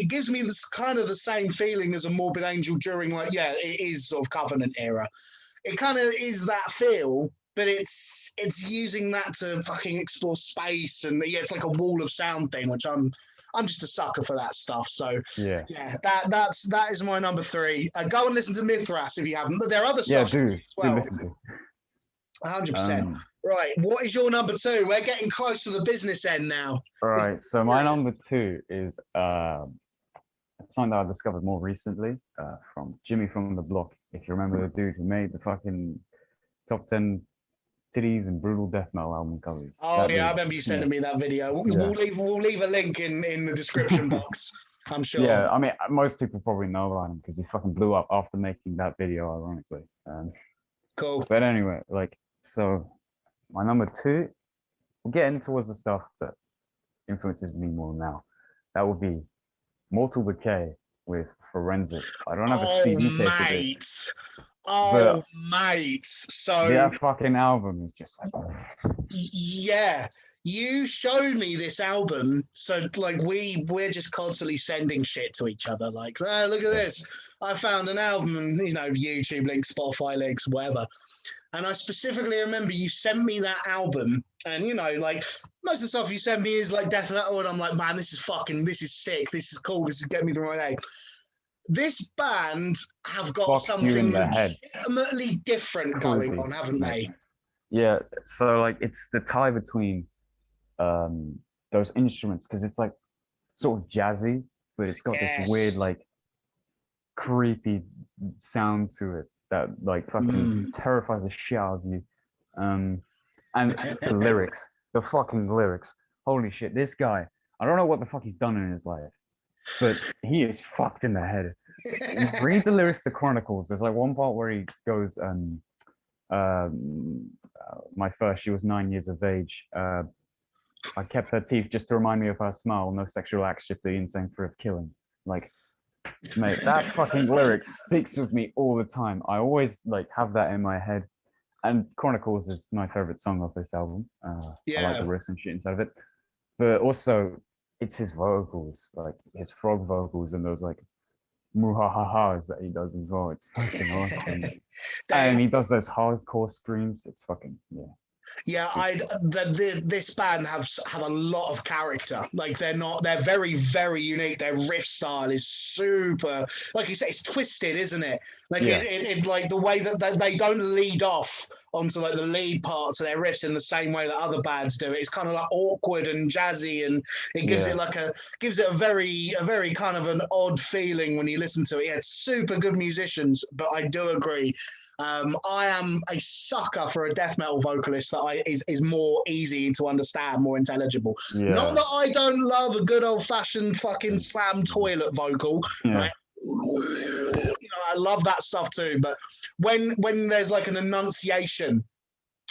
gives me this kind of the same feeling as a Morbid Angel during, like, it is sort of Covenant era. it kind of is that feel, but it's using that to fucking explore space, and yeah, it's like a wall of sound thing, which I'm just a sucker for that stuff. So Yeah. that is my number 3. Go and listen to Mithras if you haven't. There are other Yeah, songs do as well. listen to. 100%. Right, what is your number 2? We're getting close to the business end now. All right, so my number 2 is a song that I discovered more recently from Jimmy from the Block. If you remember the dude who made the fucking top 10 titties and brutal death metal album covers. Oh yeah, I remember you sending me that video. We'll leave a link in the description box. I'm sure. Yeah, I mean, most people probably know about him because he fucking blew up after making that video, ironically. Cool. But anyway, like, so my number 2, we're getting towards the stuff that influences me more now. That would be Mortal Decay with Forensic. I don't have a CD case of this. Oh, mate. So that fucking album is just like, yeah. You showed me this album, so like we're just constantly sending shit to each other. Like, oh, look at this! I found an album, and YouTube links, Spotify links, whatever. And I specifically remember you sent me that album, and like most of the stuff you sent me is like death metal, and I'm like, man, this is sick, this is cool, this is getting me through my day. This band have got something legitimately different going on, haven't they? Yeah, so like it's the tie between those instruments, because it's like sort of jazzy, but it's got this weird like creepy sound to it that like fucking terrifies the shit out of you. And the lyrics, the fucking lyrics, holy shit, this guy, I don't know what the fuck he's done in his life, but he is fucked in the head. Read the lyrics to Chronicles. There's like one part where he goes, my first, she was 9 years of age. I kept her teeth just to remind me of her smile. No sexual acts, just the insane fear of killing. Like, mate, that fucking lyric sticks with me all the time. I always like have that in my head. And Chronicles is my favorite song of this album. I like the riffs and shit inside of it. But also, it's his vocals, like his frog vocals and those like muhahahas that he does as well. It's fucking awesome. And he does those hardcore screams. It's fucking, Yeah, this band have a lot of character. Like they're very, very unique. Their riff style is super, like you say, it's twisted, isn't it? Like it like the way that they don't lead off onto like the lead parts of their riffs in the same way that other bands do. It's kind of like awkward and jazzy, and it gives it like a very kind of an odd feeling when you listen to it. Yeah, it's super good musicians, but I do agree. I am a sucker for a death metal vocalist that is more easy to understand, more intelligible. Yeah. Not that I don't love a good old fashioned fucking slam toilet vocal. Right? I love that stuff too. But when there's like an enunciation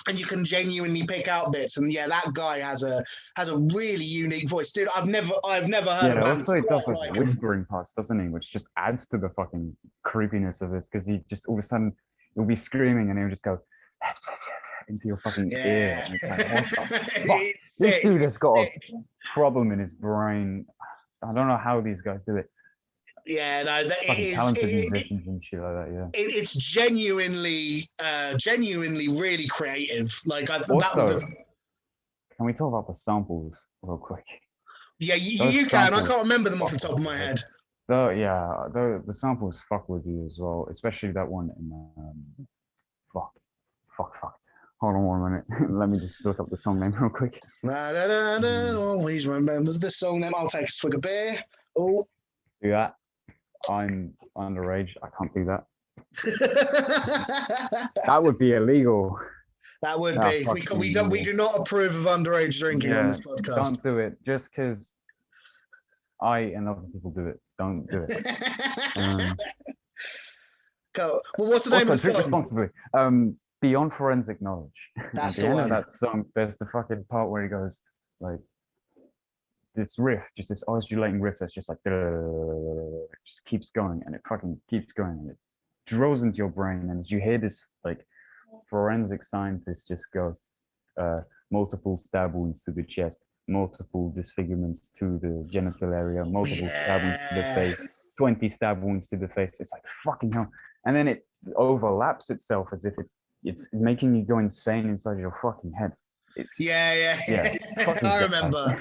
and you can genuinely pick out bits, and that guy has a really unique voice, dude. I've never heard. Yeah, also he does those whispering parts, doesn't he? Which just adds to the fucking creepiness of this, because he just all of a sudden. You'll be screaming and he'll just go into your fucking ear. And it's like, what the fuck? This dude has got a problem in his brain. I don't know how these guys do it. Yeah, no, it is talented musicians and shit like that. Yeah, it's genuinely really creative. Like, also, can we talk about the samples real quick? Yeah, you can. I can't remember them off the top of my head. The samples fuck with you as well, especially that one in fuck. Hold on 1 minute. Let me just look up the song name real quick. Always remembers the song name. I'll take a swig of beer. Oh, do that. I'm underage. I can't do that. That would be illegal. That would be. We do not approve of underage drinking on this podcast. Don't do it. Just because I and other people do it. Don't do it. Well, what's the name of the drink song? responsibly. Beyond Forensic Knowledge. That's at the end of that song, there's the fucking part where he goes like this riff, just this oscillating riff that's just like just keeps going, and it fucking keeps going, and it drills into your brain, and as you hear this like forensic scientists just go multiple stab wounds to the chest, multiple disfigurements to the genital area, multiple stab wounds to the face, 20 stab wounds to the face. It's like fucking hell. And then it overlaps itself as if it's making you go insane inside your fucking head. It's yeah. fuck these I guys. remember.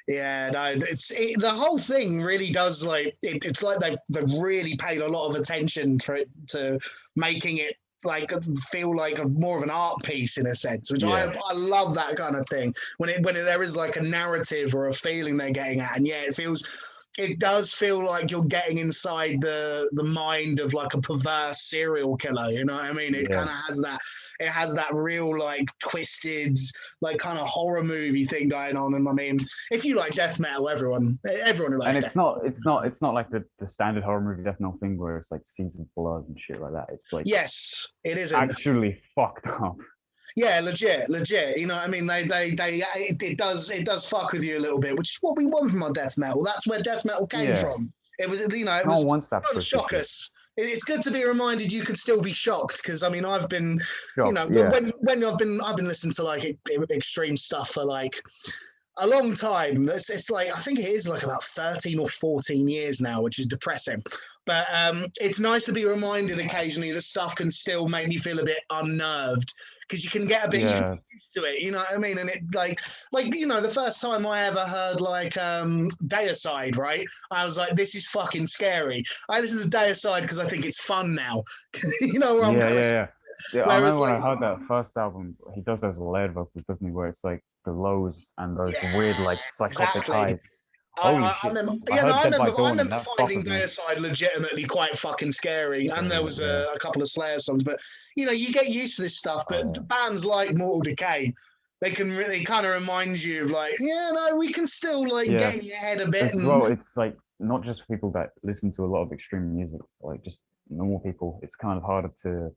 Yeah, no, the whole thing really does like it's like they've really paid a lot of attention to making it like feel like more of an art piece in a sense, which I love that kind of thing when there is like a narrative or a feeling they're getting at, and it does feel like you're getting inside the mind of like a perverse serial killer. You know what I mean? It kind of has that. It has that real like twisted, like kind of horror movie thing going on. And I mean, if you like death metal, everyone who likes. And it's not like the standard horror movie death metal thing where it's like scenes of blood and shit like that. It's like yes, it is actually fucked up. Yeah, legit. You know what I mean? It does fuck with you a little bit, which is what we want from our death metal. That's where death metal came from. It was, you know, it was trying to shock us. It's good to be reminded you could still be shocked, because I mean I've been, you know, when I've been listening to like extreme stuff for like a long time. It's like I think it is like about 13 or 14 years now, which is depressing. But it's nice to be reminded occasionally that stuff can still make me feel a bit unnerved, because you can get a bit used to it, you know what I mean? And it like you know, the first time I ever heard like Deicide, right? I was like, this is fucking scary. I listen to Deicide because I think it's fun now. You know where I'm going? Yeah, I remember when I heard that first album, he does those layered vocals, doesn't he? Where it's like the lows and those weird like psychotic highs. Holy shit. I remember finding Deicide legitimately quite fucking scary, and there was a couple of Slayer songs, but you know, you get used to this stuff. But bands like Mortal Decay, they can really kind of remind you of like, we can still like get in your head a bit. Well, it's like not just for people that listen to a lot of extreme music, like just normal people. It's kind of harder to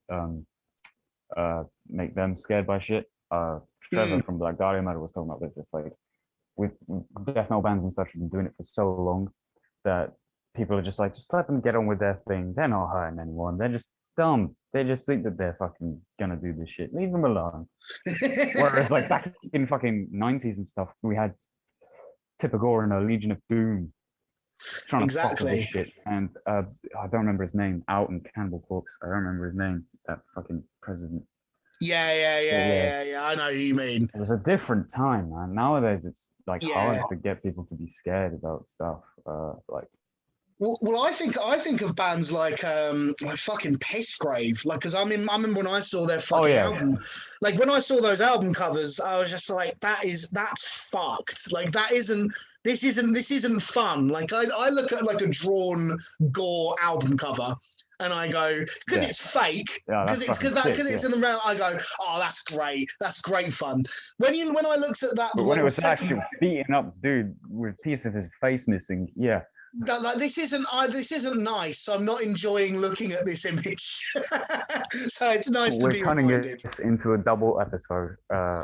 make them scared by shit. Trevor from Black Dahlia Metal was talking about this. It's like with death metal bands and stuff, have been doing it for so long that people are just like, just let them get on with their thing. They're not hurting anyone. They're just dumb. They just think that they're fucking gonna do this shit. Leave them alone. Whereas like back in fucking 90s and stuff, we had Tipagore and a Legion of Doom trying to fuck with this shit. And I don't remember his name. Out in Cannibal Corpse. I don't remember his name. That fucking president. Yeah. I know who you mean. It was a different time, man. Nowadays, it's like hard to get people to be scared about stuff. Well, I think of bands like fucking Pissgrave, like, because I remember when I saw their fucking album, like when I saw those album covers, I was just like, that's fucked. Like this isn't fun. Like I look at like a drawn gore album cover, and I go, because it's fake, because it's in the round. I go, oh, that's great fun. When I looked at that, but when it was actually beating up dude with a piece of his face missing, like this isn't nice. I'm not enjoying looking at this image. So it's nice to be reminded. We're turning this into a double episode.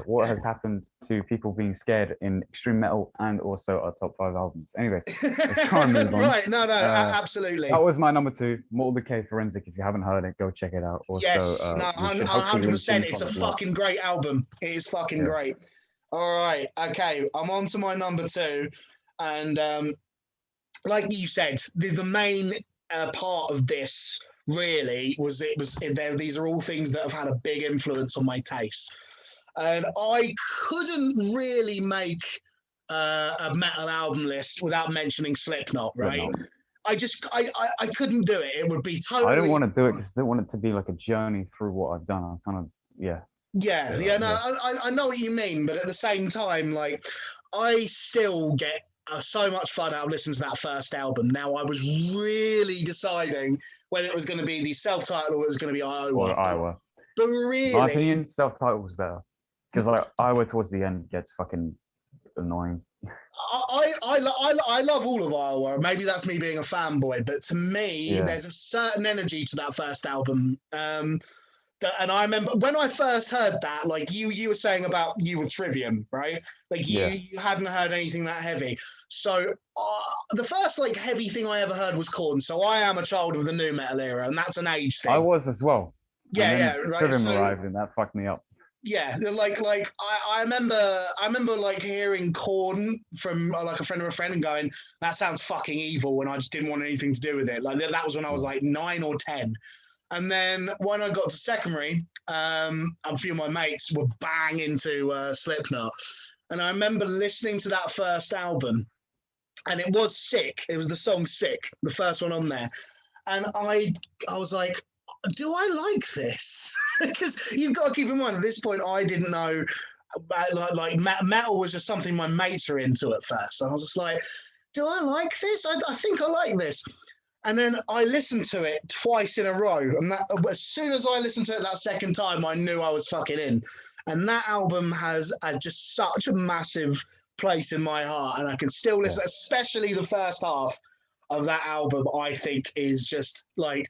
What has happened to people being scared in extreme metal and also our top 5 albums. Anyways, let's try and move on. Right, no, absolutely. That was my number 2, Mortal Decay Forensic. If you haven't heard it, go check it out. Also, yes, 100%. It's a fucking great album. It is fucking great. All right, okay, I'm on to my number 2, and like you said, the main part of this really was these are all things that have had a big influence on my taste, and I couldn't really make a metal album list without mentioning Slipknot, right? I couldn't do it. It would be totally. I didn't want to do it because I didn't want it to be like a journey through what I've done. I kind of I know what you mean, but at the same time, like I still get so much fun out of listening to that first album. Now I was really deciding whether it was going to be the self-titled or it was going to be Iowa. But really, in my opinion, self-titled was better because like Iowa towards the end gets fucking annoying. I love all of Iowa. Maybe that's me being a fanboy, but to me, there's a certain energy to that first album. And I remember when I first heard that, like you were saying about you with Trivium, right? Like you hadn't heard anything that heavy. So the first like heavy thing I ever heard was Korn. So I am a child of the new metal era, and that's an age thing. I was as well. Right. Trivium arrived, and that fucked me up. Yeah, like I remember like hearing Korn from like a friend of a friend and going, that sounds fucking evil, and I just didn't want anything to do with it. Like that was when I was like 9 or 10. And then when I got to secondary, a few of my mates were bang into Slipknot. And I remember listening to that first album, and it was Sick. It was the song Sick, the first one on there. And I was like, do I like this? Because you've got to keep in mind, at this point, I didn't know like metal was just something my mates are into at first. And I was just like, do I like this? I think I like this. And then I listened to it twice in a row. And that, as soon as I listened to it that second time, I knew I was fucking in. And that album has just such a massive place in my heart. And I can still listen, especially the first half of that album, I think is just like,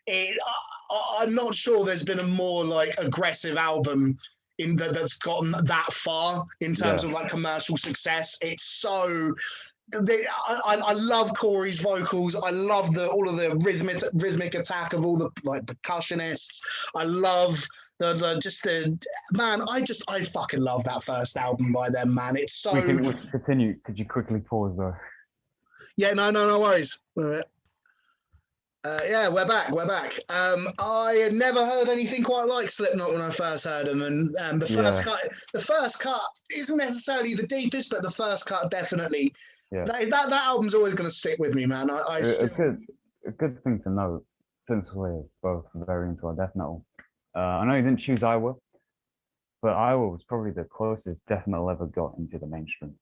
I'm not sure there's been a more like aggressive album that's gotten that far in terms of like commercial success. It's so... I love Corey's vocals. I love all of the rhythmic attack of all the like percussionists. I love the man. I fucking love that first album by them, man. It's so. We can continue. Could you quickly pause though? Yeah, no worries. Yeah, we're back. I had never heard anything quite like Slipknot when I first heard them, and the first cut isn't necessarily the deepest, but the first cut definitely. Yeah. That album's always going to stick with me, man. A good thing to note, since we're both very into our death metal. I know you didn't choose Iowa, but Iowa was probably the closest death metal ever got into the mainstream.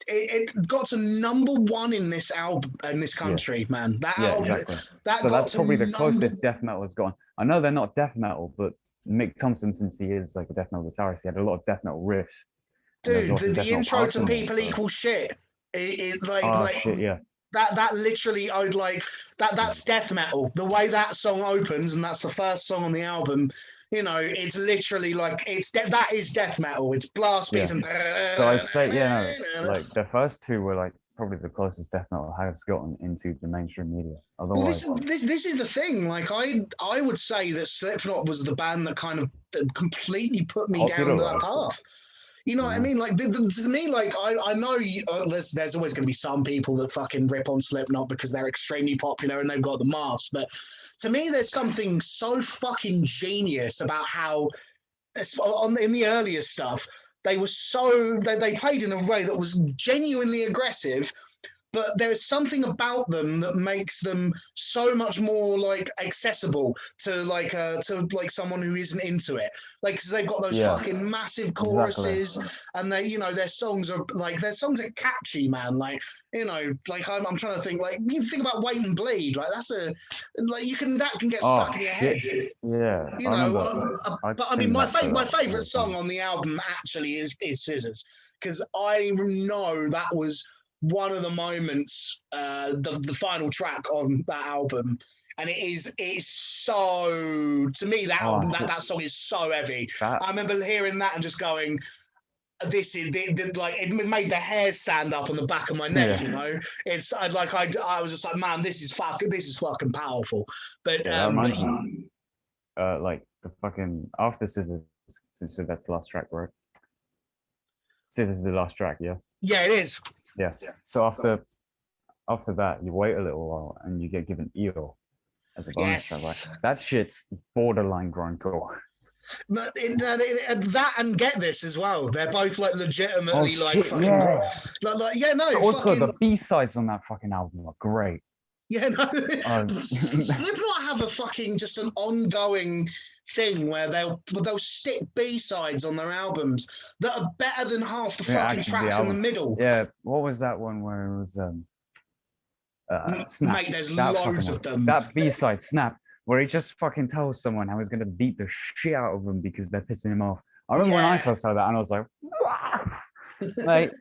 It got to #1 in this album in this country, man. That album, exactly. That's probably the closest death metal has gone. I know they're not death metal, but Mick Thompson, since he is like a death metal guitarist, he had a lot of death metal riffs. Dude, the intro to People Equal Shit. That literally, I would like that's death metal. The way that song opens, and that's the first song on the album. You know, it's literally like that is death metal. It's blast beats and. So I'd say like the first two were like probably the closest death metal has gotten into the mainstream media. Otherwise, well, this is the thing. Like I would say that Slipknot was the band that kind of completely put me down that path. You know what I mean? Like, to me, like, I know there's always going to be some people that fucking rip on Slipknot because they're extremely popular and they've got the mask. But to me, there's something so fucking genius about how, in the earlier stuff, they played in a way that was genuinely aggressive. But there is something about them that makes them so much more like accessible to someone who isn't into it. Like, because they've got those fucking massive choruses, and their songs are catchy, man. Like, like I'm trying to think. Like, you think about Wait and Bleed. Like, that can get stuck in your head. Yeah. But I mean, my favorite song on the album actually is Scissors, because I know that was one of the moments, the final track on that album, and it's so, to me, that song is so heavy. I remember hearing that and just going, this is like, it made the hair stand up on the back of my neck. You know, it's I was just like, man, this is fucking powerful. But like the fucking after Scissors, since that's the last track, right? Scissors is the last track, yeah. Yeah, it is. Yeah. So after that, you wait a little while and you get given EO as a bonus track. Like, that shit's borderline grindcore. But that and Get This as well. They're both like legitimately fucking. Also, the B-sides on that fucking album are great. Yeah, no. Slipknot have a fucking just an ongoing thing where they'll stick B-sides on their albums that are better than half the fucking tracks in the middle. Yeah, what was that one where it was Snap? Mate, there's loads of them. That B-side, Snap, where he just fucking tells someone how he's gonna beat the shit out of them because they're pissing him off. I remember when I first heard that and I was like, like,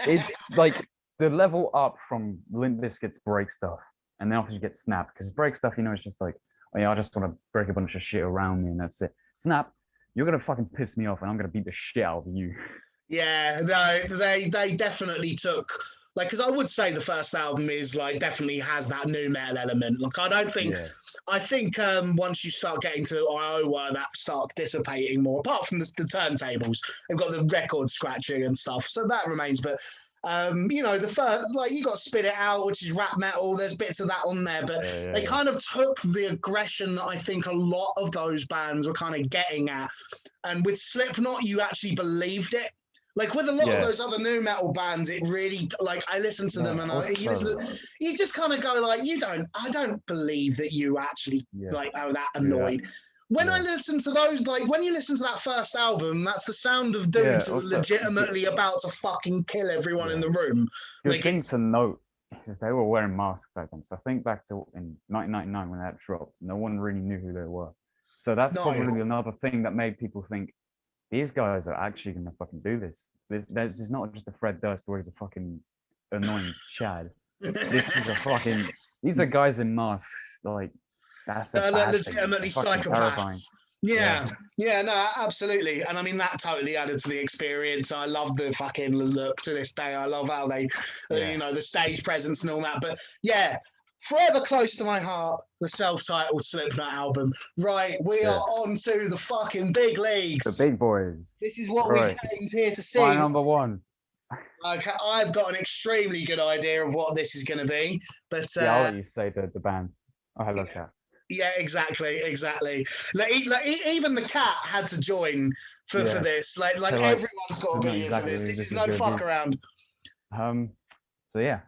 it's like the level up from Limp Bizkit's Break Stuff, and then after you get Snap, because Break Stuff, it's just like, oh yeah, I just want to break a bunch of shit around me and that's it. Snap, you're gonna fucking piss me off and I'm gonna beat the shit out of you. Yeah, no, they definitely took, like, because I would say the first album is like definitely has that new metal element. Like, I think once you start getting to Iowa, that starts dissipating more. Apart from the turntables, they've got the record scratching and stuff, so that remains. But You know, the first, like, you got Spit It Out, which is rap metal. There's bits of that on there, but they kind of took the aggression that I think a lot of those bands were kind of getting at. And with Slipknot, you actually believed it. Like with a lot of those other new metal bands, it really, like, I listen to them and you just kind of go like, I don't believe that you actually like are that annoyed. When I listen to those, like when you listen to that first album, that's the sound of dudes who are legitimately about to fucking kill everyone in the room. The Like, thing to note is they were wearing masks back then. So I think back to in 1999 when that dropped, no one really knew who they were. So that's probably another thing that made people think these guys are actually gonna fucking do this. This is not just a Fred Durst where he's a fucking annoying Chad. This is a fucking. These are guys in masks. Like that's a bad legitimately thing. Fucking psychopaths. terrifying. Yeah, no, absolutely. And I mean, that totally added to the experience. I love the fucking look to this day. I love how they, you know, the stage presence and all that. But yeah, forever close to my heart, the self-titled Slipknot album. Right, we are on to the fucking big leagues. The big boys. This is what we came here to see. My number one. Okay, I've got an extremely good idea of what this is going to be. But I'll let you say the band. Oh, hello, Cat. Yeah, exactly. Like, even the cat had to join for this. Like everyone's got to be in for this. This is no fuck around. So yeah,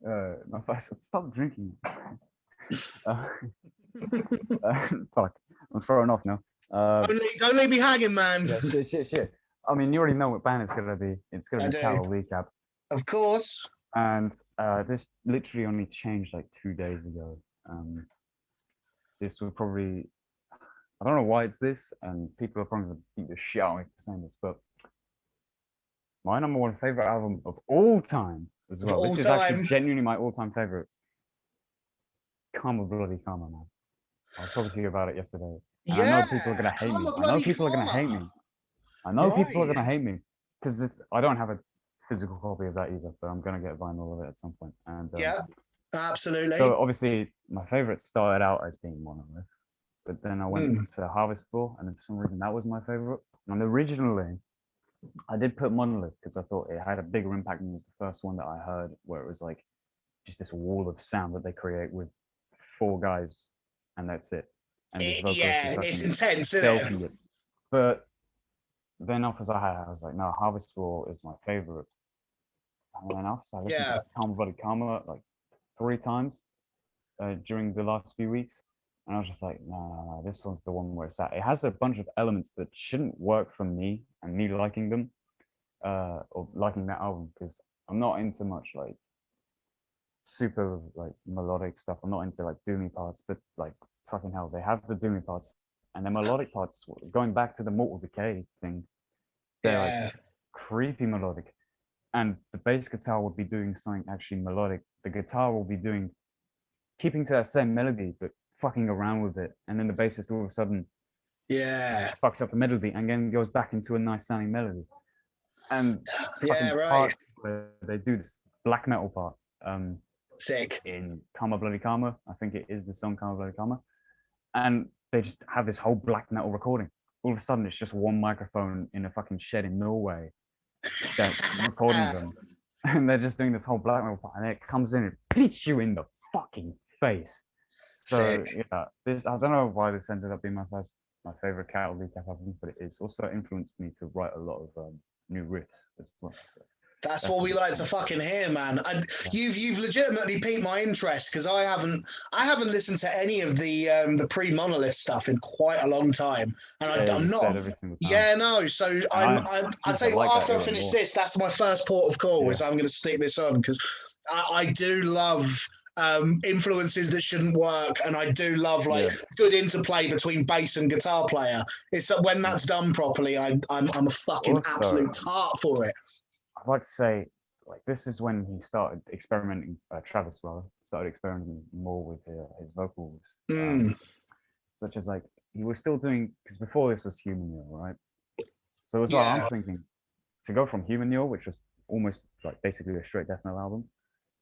my first. Stop drinking. Fuck, I'm throwing off now. Don't leave me hanging, man. Yeah, shit. I mean, you already know what band it's gonna be. It's gonna be Cattle Recap. Of course. And this literally only changed like 2 days ago. This would probably, I don't know why it's this, and people are probably going to beat the shit out of me for saying this, but my number one favorite album of all time as well. This is actually genuinely my all-time favorite. Karma Bloody Karma, man. I was talking to you about it yesterday. And I know people are going to hate me. I know people are going to hate me. I know people are going to hate me because I don't have a physical copy of that either, but I'm going to get vinyl of it at some point. And yeah. Absolutely. So obviously, my favorite started out as being Monolith, but then I went to Harvestful, and then for some reason that was my favorite. And originally, I did put Monolith because I thought it had a bigger impact than the first one that I heard, where it was like just this wall of sound that they create with 4 guys, and that's it. And it's intense, isn't it? But then after I was like, no, Harvestful is my favorite. And then after I listened to Karma Bloody Karma like 3 times during the last few weeks, and I was just like, no, this one's the one where it's at. It has a bunch of elements that shouldn't work for me and me liking them, or liking that album, because I'm not into much like super like melodic stuff. I'm not into like doomy parts, but like fucking hell, they have the doomy parts and the melodic parts. Going back to the Mortal Decay thing, they're like creepy melodic. And the bass guitar will be doing something actually melodic. The guitar will be keeping to that same melody, but fucking around with it. And then the bassist all of a sudden fucks up the melody and then goes back into a nice sounding melody. And parts where they do this black metal part. Sick. In Karma Bloody Karma, I think it is the song Karma Bloody Karma. And they just have this whole black metal recording. All of a sudden, it's just one microphone in a fucking shed in Norway that's recording them, and they're just doing this whole black metal part, and it comes in and beats you in the fucking face. So this, I don't know why this ended up being my favorite Cattle Recap album, but it's also influenced me to write a lot of new riffs as well. So that's what we like to fucking hear, man. And you've legitimately piqued my interest, because I haven't listened to any of the pre-Monolith stuff in quite a long time, and I'm not. So I tell you what, after I finish this, that's my first port of call. Is I'm going to stick this on, because I do love influences that shouldn't work, and I do love good interplay between bass and guitar player. It's when that's done properly, I'm a fucking absolute tart for it. I'd like to say, like, this is when he started experimenting. Travis started experimenting more with his vocals, such as like he was still doing, because before this was Human Yell, right? So as well, I'm thinking to go from Human Yell, which was almost like basically a straight death metal album,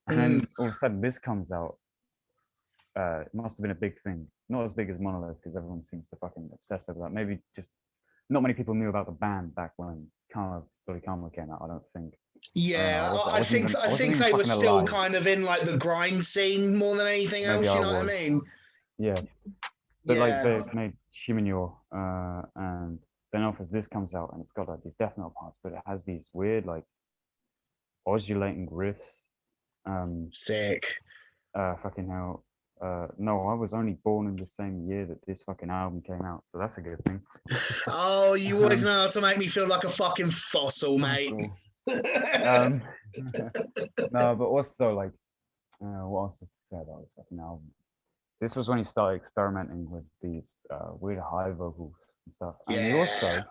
and then all of a sudden this comes out. It must have been a big thing, not as big as Monolith, because everyone seems to fucking obsess over that. Maybe just not many people knew about the band back when Karma Bloody Karma came out, I don't think. Yeah, I think I wasn't even they were fucking still alive. kind of in like the grime scene more than anything Maybe else. I You know what I was. mean? Yeah, but like Yeah. they made Shimonyor, and then offers this comes out and it's got like these death metal parts, but it has these weird like oscillating riffs. Sick. Fucking hell. No, I was only born in the same year that this fucking album came out, so that's a good thing. Oh, you always Um, know how to make me feel like a fucking fossil, mate. cool. um, no, but also like, what else is to say about this fucking album? This was when he started experimenting with these weird high vocals and stuff, and he Yeah. also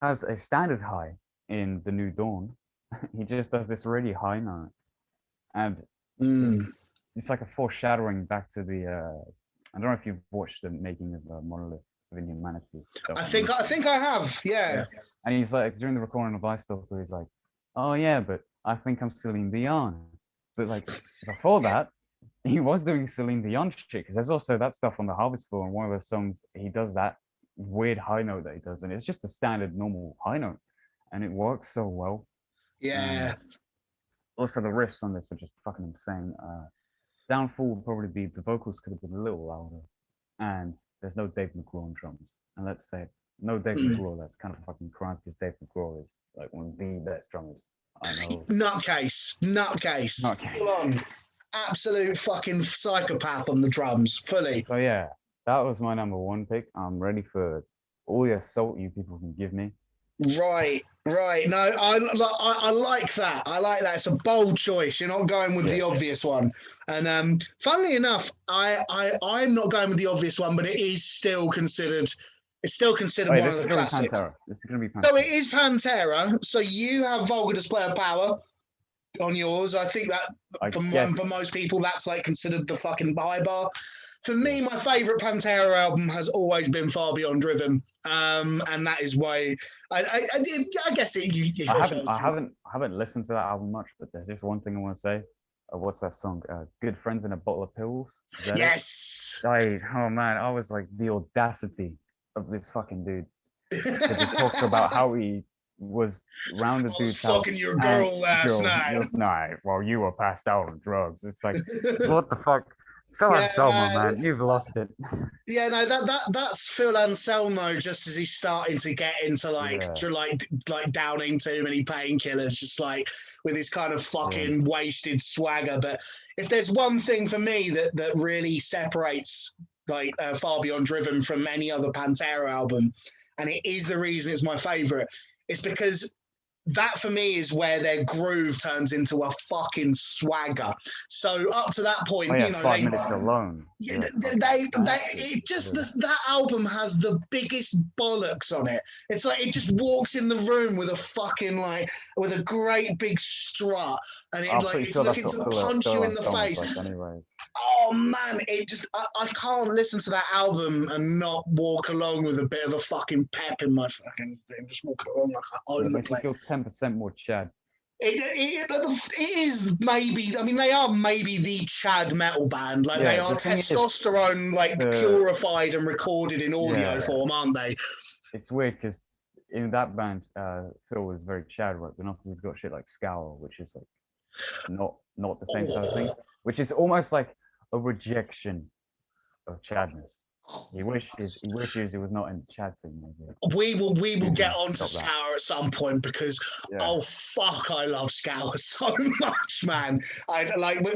has a standard high in The New Dawn. He just does this really high note, and Mm. it's like a foreshadowing back to the. I don't know if you've watched the making of Monolith of Inhumanity stuff. I think I have. Yeah. And he's like during the recording of Lifestalker, he's like, "Oh yeah, but I think I'm Celine Dion." But like before that, he was doing Celine Dion shit because there's also that stuff on the Harvest Floor, and one of those songs he does that weird high note that he does, and it's just a standard normal high note, and it works so well. Yeah. Also, the riffs on this are just fucking insane. Downfall would probably be the vocals could have been a little louder, and there's no Dave McGraw on drums. And let's say no Dave McGraw, that's kind of fucking crime because Dave McGraw is like one of the best drummers I know. Nutcase. Full on. Absolute fucking psychopath on the drums, fully. So yeah, that was my number one pick. I'm ready for all the assault you people can give me. Right. No, I like that. I like that. It's a bold choice. You're not going with the obvious one. And funnily enough, I'm not going with the obvious one, but it is still considered. It's still considered Wait, one this of is the gonna be classics. Pantera. This is gonna be Pantera. So it is Pantera. So you have Vulgar Display of Power on yours. I think that for most people, that's like considered the fucking high bar. For me, my favorite Pantera album has always been Far Beyond Driven, and that is why I guess it. I haven't listened to that album much, but there's just one thing I want to say. What's that song? Good Friends and a Bottle of Pills. Is that Yes. Oh man, I was like the audacity of this fucking dude. He talks about how he was round the dude's house. Fucking your girl last night while you were passed out on drugs. It's like, what the fuck? Phil Anselmo, man, you've lost it. Yeah, no, that's Phil Anselmo just as he's starting to get into like downing too many painkillers, just like with his kind of fucking wasted swagger. But if there's one thing for me that really separates like Far Beyond Driven from any other Pantera album, and it is the reason it's my favorite, it's because that for me is where their groove turns into a fucking swagger. So up to that point, 5 minutes alone. That album has the biggest bollocks on it. It's like it just walks in the room with a fucking with a great big strut, and it's looking to punch you in the face. Anyway. Oh man, I can't listen to that album and not walk along with a bit of a fucking pep in my fucking thing. Just walk along like I own the place. Feel 10% more Chad. It is maybe. I mean, they are maybe the Chad metal band. Like they are testosterone, purified and recorded in audio form, aren't they? It's weird because in that band, Phil was very Chad, right? But he's got shit like Scowl, which is like not the same sort of thing, which is almost like a rejection of Chadness. He wishes he was not in the Chad scene. Maybe. We will get on to Scour at some point because oh fuck, I love Scour so much, man.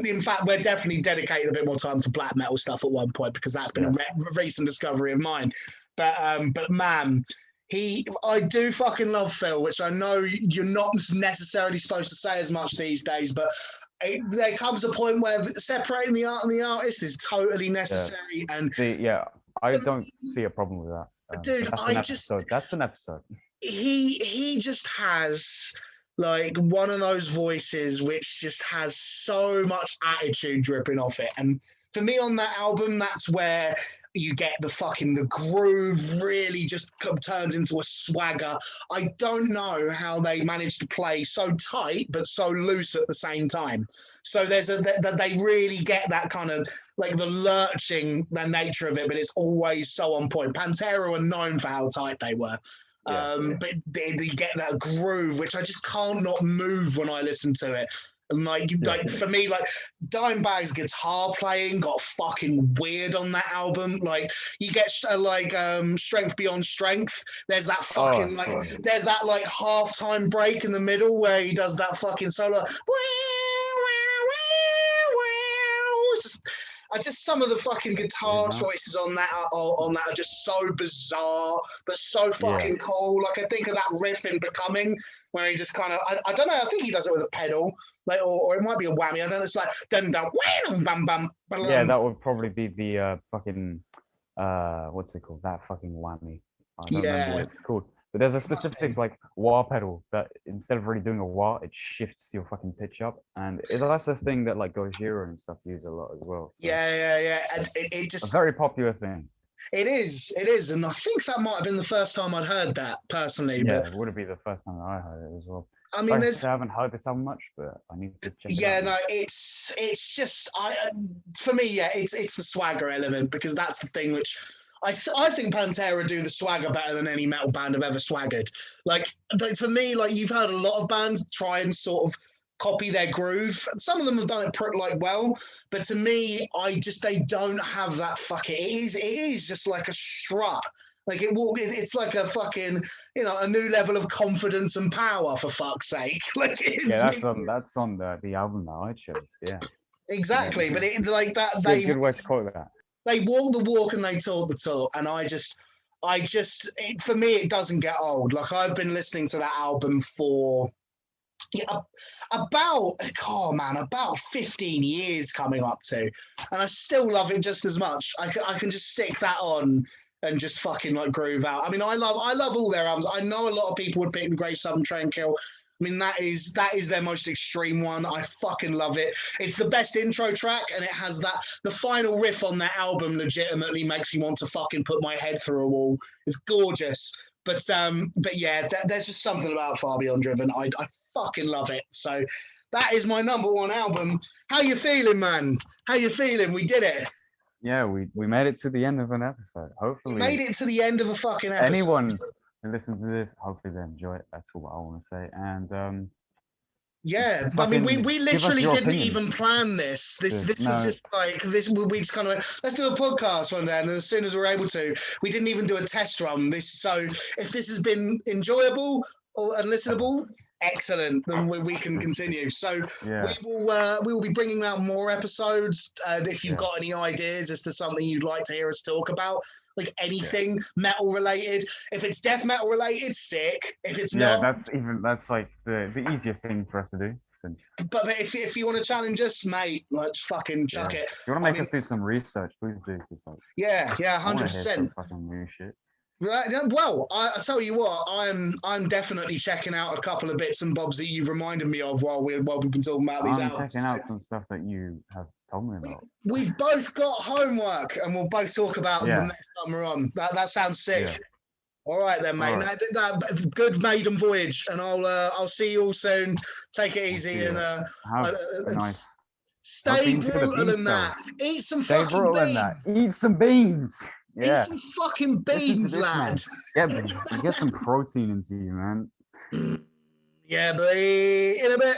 In fact, we're definitely dedicating a bit more time to black metal stuff at one point because that's been a recent discovery of mine. But man, I do fucking love Phil, which I know you're not necessarily supposed to say as much these days, but there comes a point where separating the art and the artist is totally necessary. And I don't see a problem with that. Dude, that's an episode. He just has like one of those voices which just has so much attitude dripping off it. And for me on that album, that's where you get the groove really just turns into a swagger. I don't know how they managed to play so tight but so loose at the same time. So they really get that kind of like the lurching nature of it, but it's always so on point. Pantera were known for how tight they were. But you get that groove, which I just can't not move when I listen to it. And like for me, like Dimebag's guitar playing got fucking weird on that album. Like you get Strength Beyond Strength. There's that fucking there's that like halftime break in the middle where he does that fucking solo. Just some of the fucking guitar choices on that are just so bizarre, but so fucking cool. Like I think of that riff in Becoming, where he just kind of I don't know. I think he does it with a pedal, like or it might be a whammy. I don't know. It's like dun dun wham bam bam. Yeah, that would probably be the fucking what's it called? That fucking whammy. I don't remember what it's called. But there's a specific like wah pedal that instead of really doing a wah, it shifts your fucking pitch up, and that's the thing that like Gojira and stuff use a lot as well. So yeah. And it just a very popular thing. It is, and I think that might have been the first time I'd heard that personally. Yeah, but it would be the first time I heard it as well. I mean, I haven't heard this album much, but I need to check it out. Yeah, no, it's just for me, it's the swagger element, because that's the thing which. I think Pantera do the swagger better than any metal band have ever swaggered. Like for me, like you've heard a lot of bands try and sort of copy their groove. Some of them have done it well, but to me, they don't have that fucking. It is just like a strut. Like it's like a fucking, a new level of confidence and power, for fuck's sake. Like that's on the album that I chose. Yeah, exactly. But it's like that. It's a good way to quote that. They walk the walk and they talk the talk, and for me, it doesn't get old. Like I've been listening to that album for about 15 years coming up to, and I still love it just as much. I can just stick that on and just fucking like groove out. I mean, I love all their albums. I know a lot of people would pick Grey Southern Tranquil. I mean, that is their most extreme one. I fucking love it. It's the best intro track, and it has the final riff on that album legitimately makes me want to fucking put my head through a wall. It's gorgeous. But yeah, there's just something about Far Beyond Driven. I fucking love it. So that is my number one album. How you feeling, man? How you feeling? We did it. Yeah, we made it to the end of an episode. Hopefully, we made it to the end of a fucking episode. Anyone who listens to this, hopefully they enjoy it. That's all I want to say. And yeah, I mean, we literally didn't even plan this. This was just like this. We just kind of let's do a podcast one day, and as soon as we're able to, we didn't even do a test run. So if this has been enjoyable and listenable, excellent, then we can continue. So we will be bringing out more episodes, and if you've got any ideas as to something you'd like to hear us talk about, like anything metal related, if it's death metal related, sick. If it's not, that's like the easiest thing for us to do. But if you want to challenge us, mate, like just fucking chuck it. If you want to make us do some research, please do. 100%. Fucking new shit. Right. Well, I tell you what, I'm definitely checking out a couple of bits and bobs that you've reminded me of while we've been talking about these albums. I'm checking out some stuff that you have told me about. We've both got homework, and we'll both talk about them next time we're on. That sounds sick. Yeah. All right then, mate. Right. Good maiden voyage, and I'll see you all soon. Take it easy and nice. Stay brutal in that. Eat some fucking beans. Eat some beans. Yeah. Eat some fucking beans, lad. Get some protein into you, man. Yeah, boy. In a bit.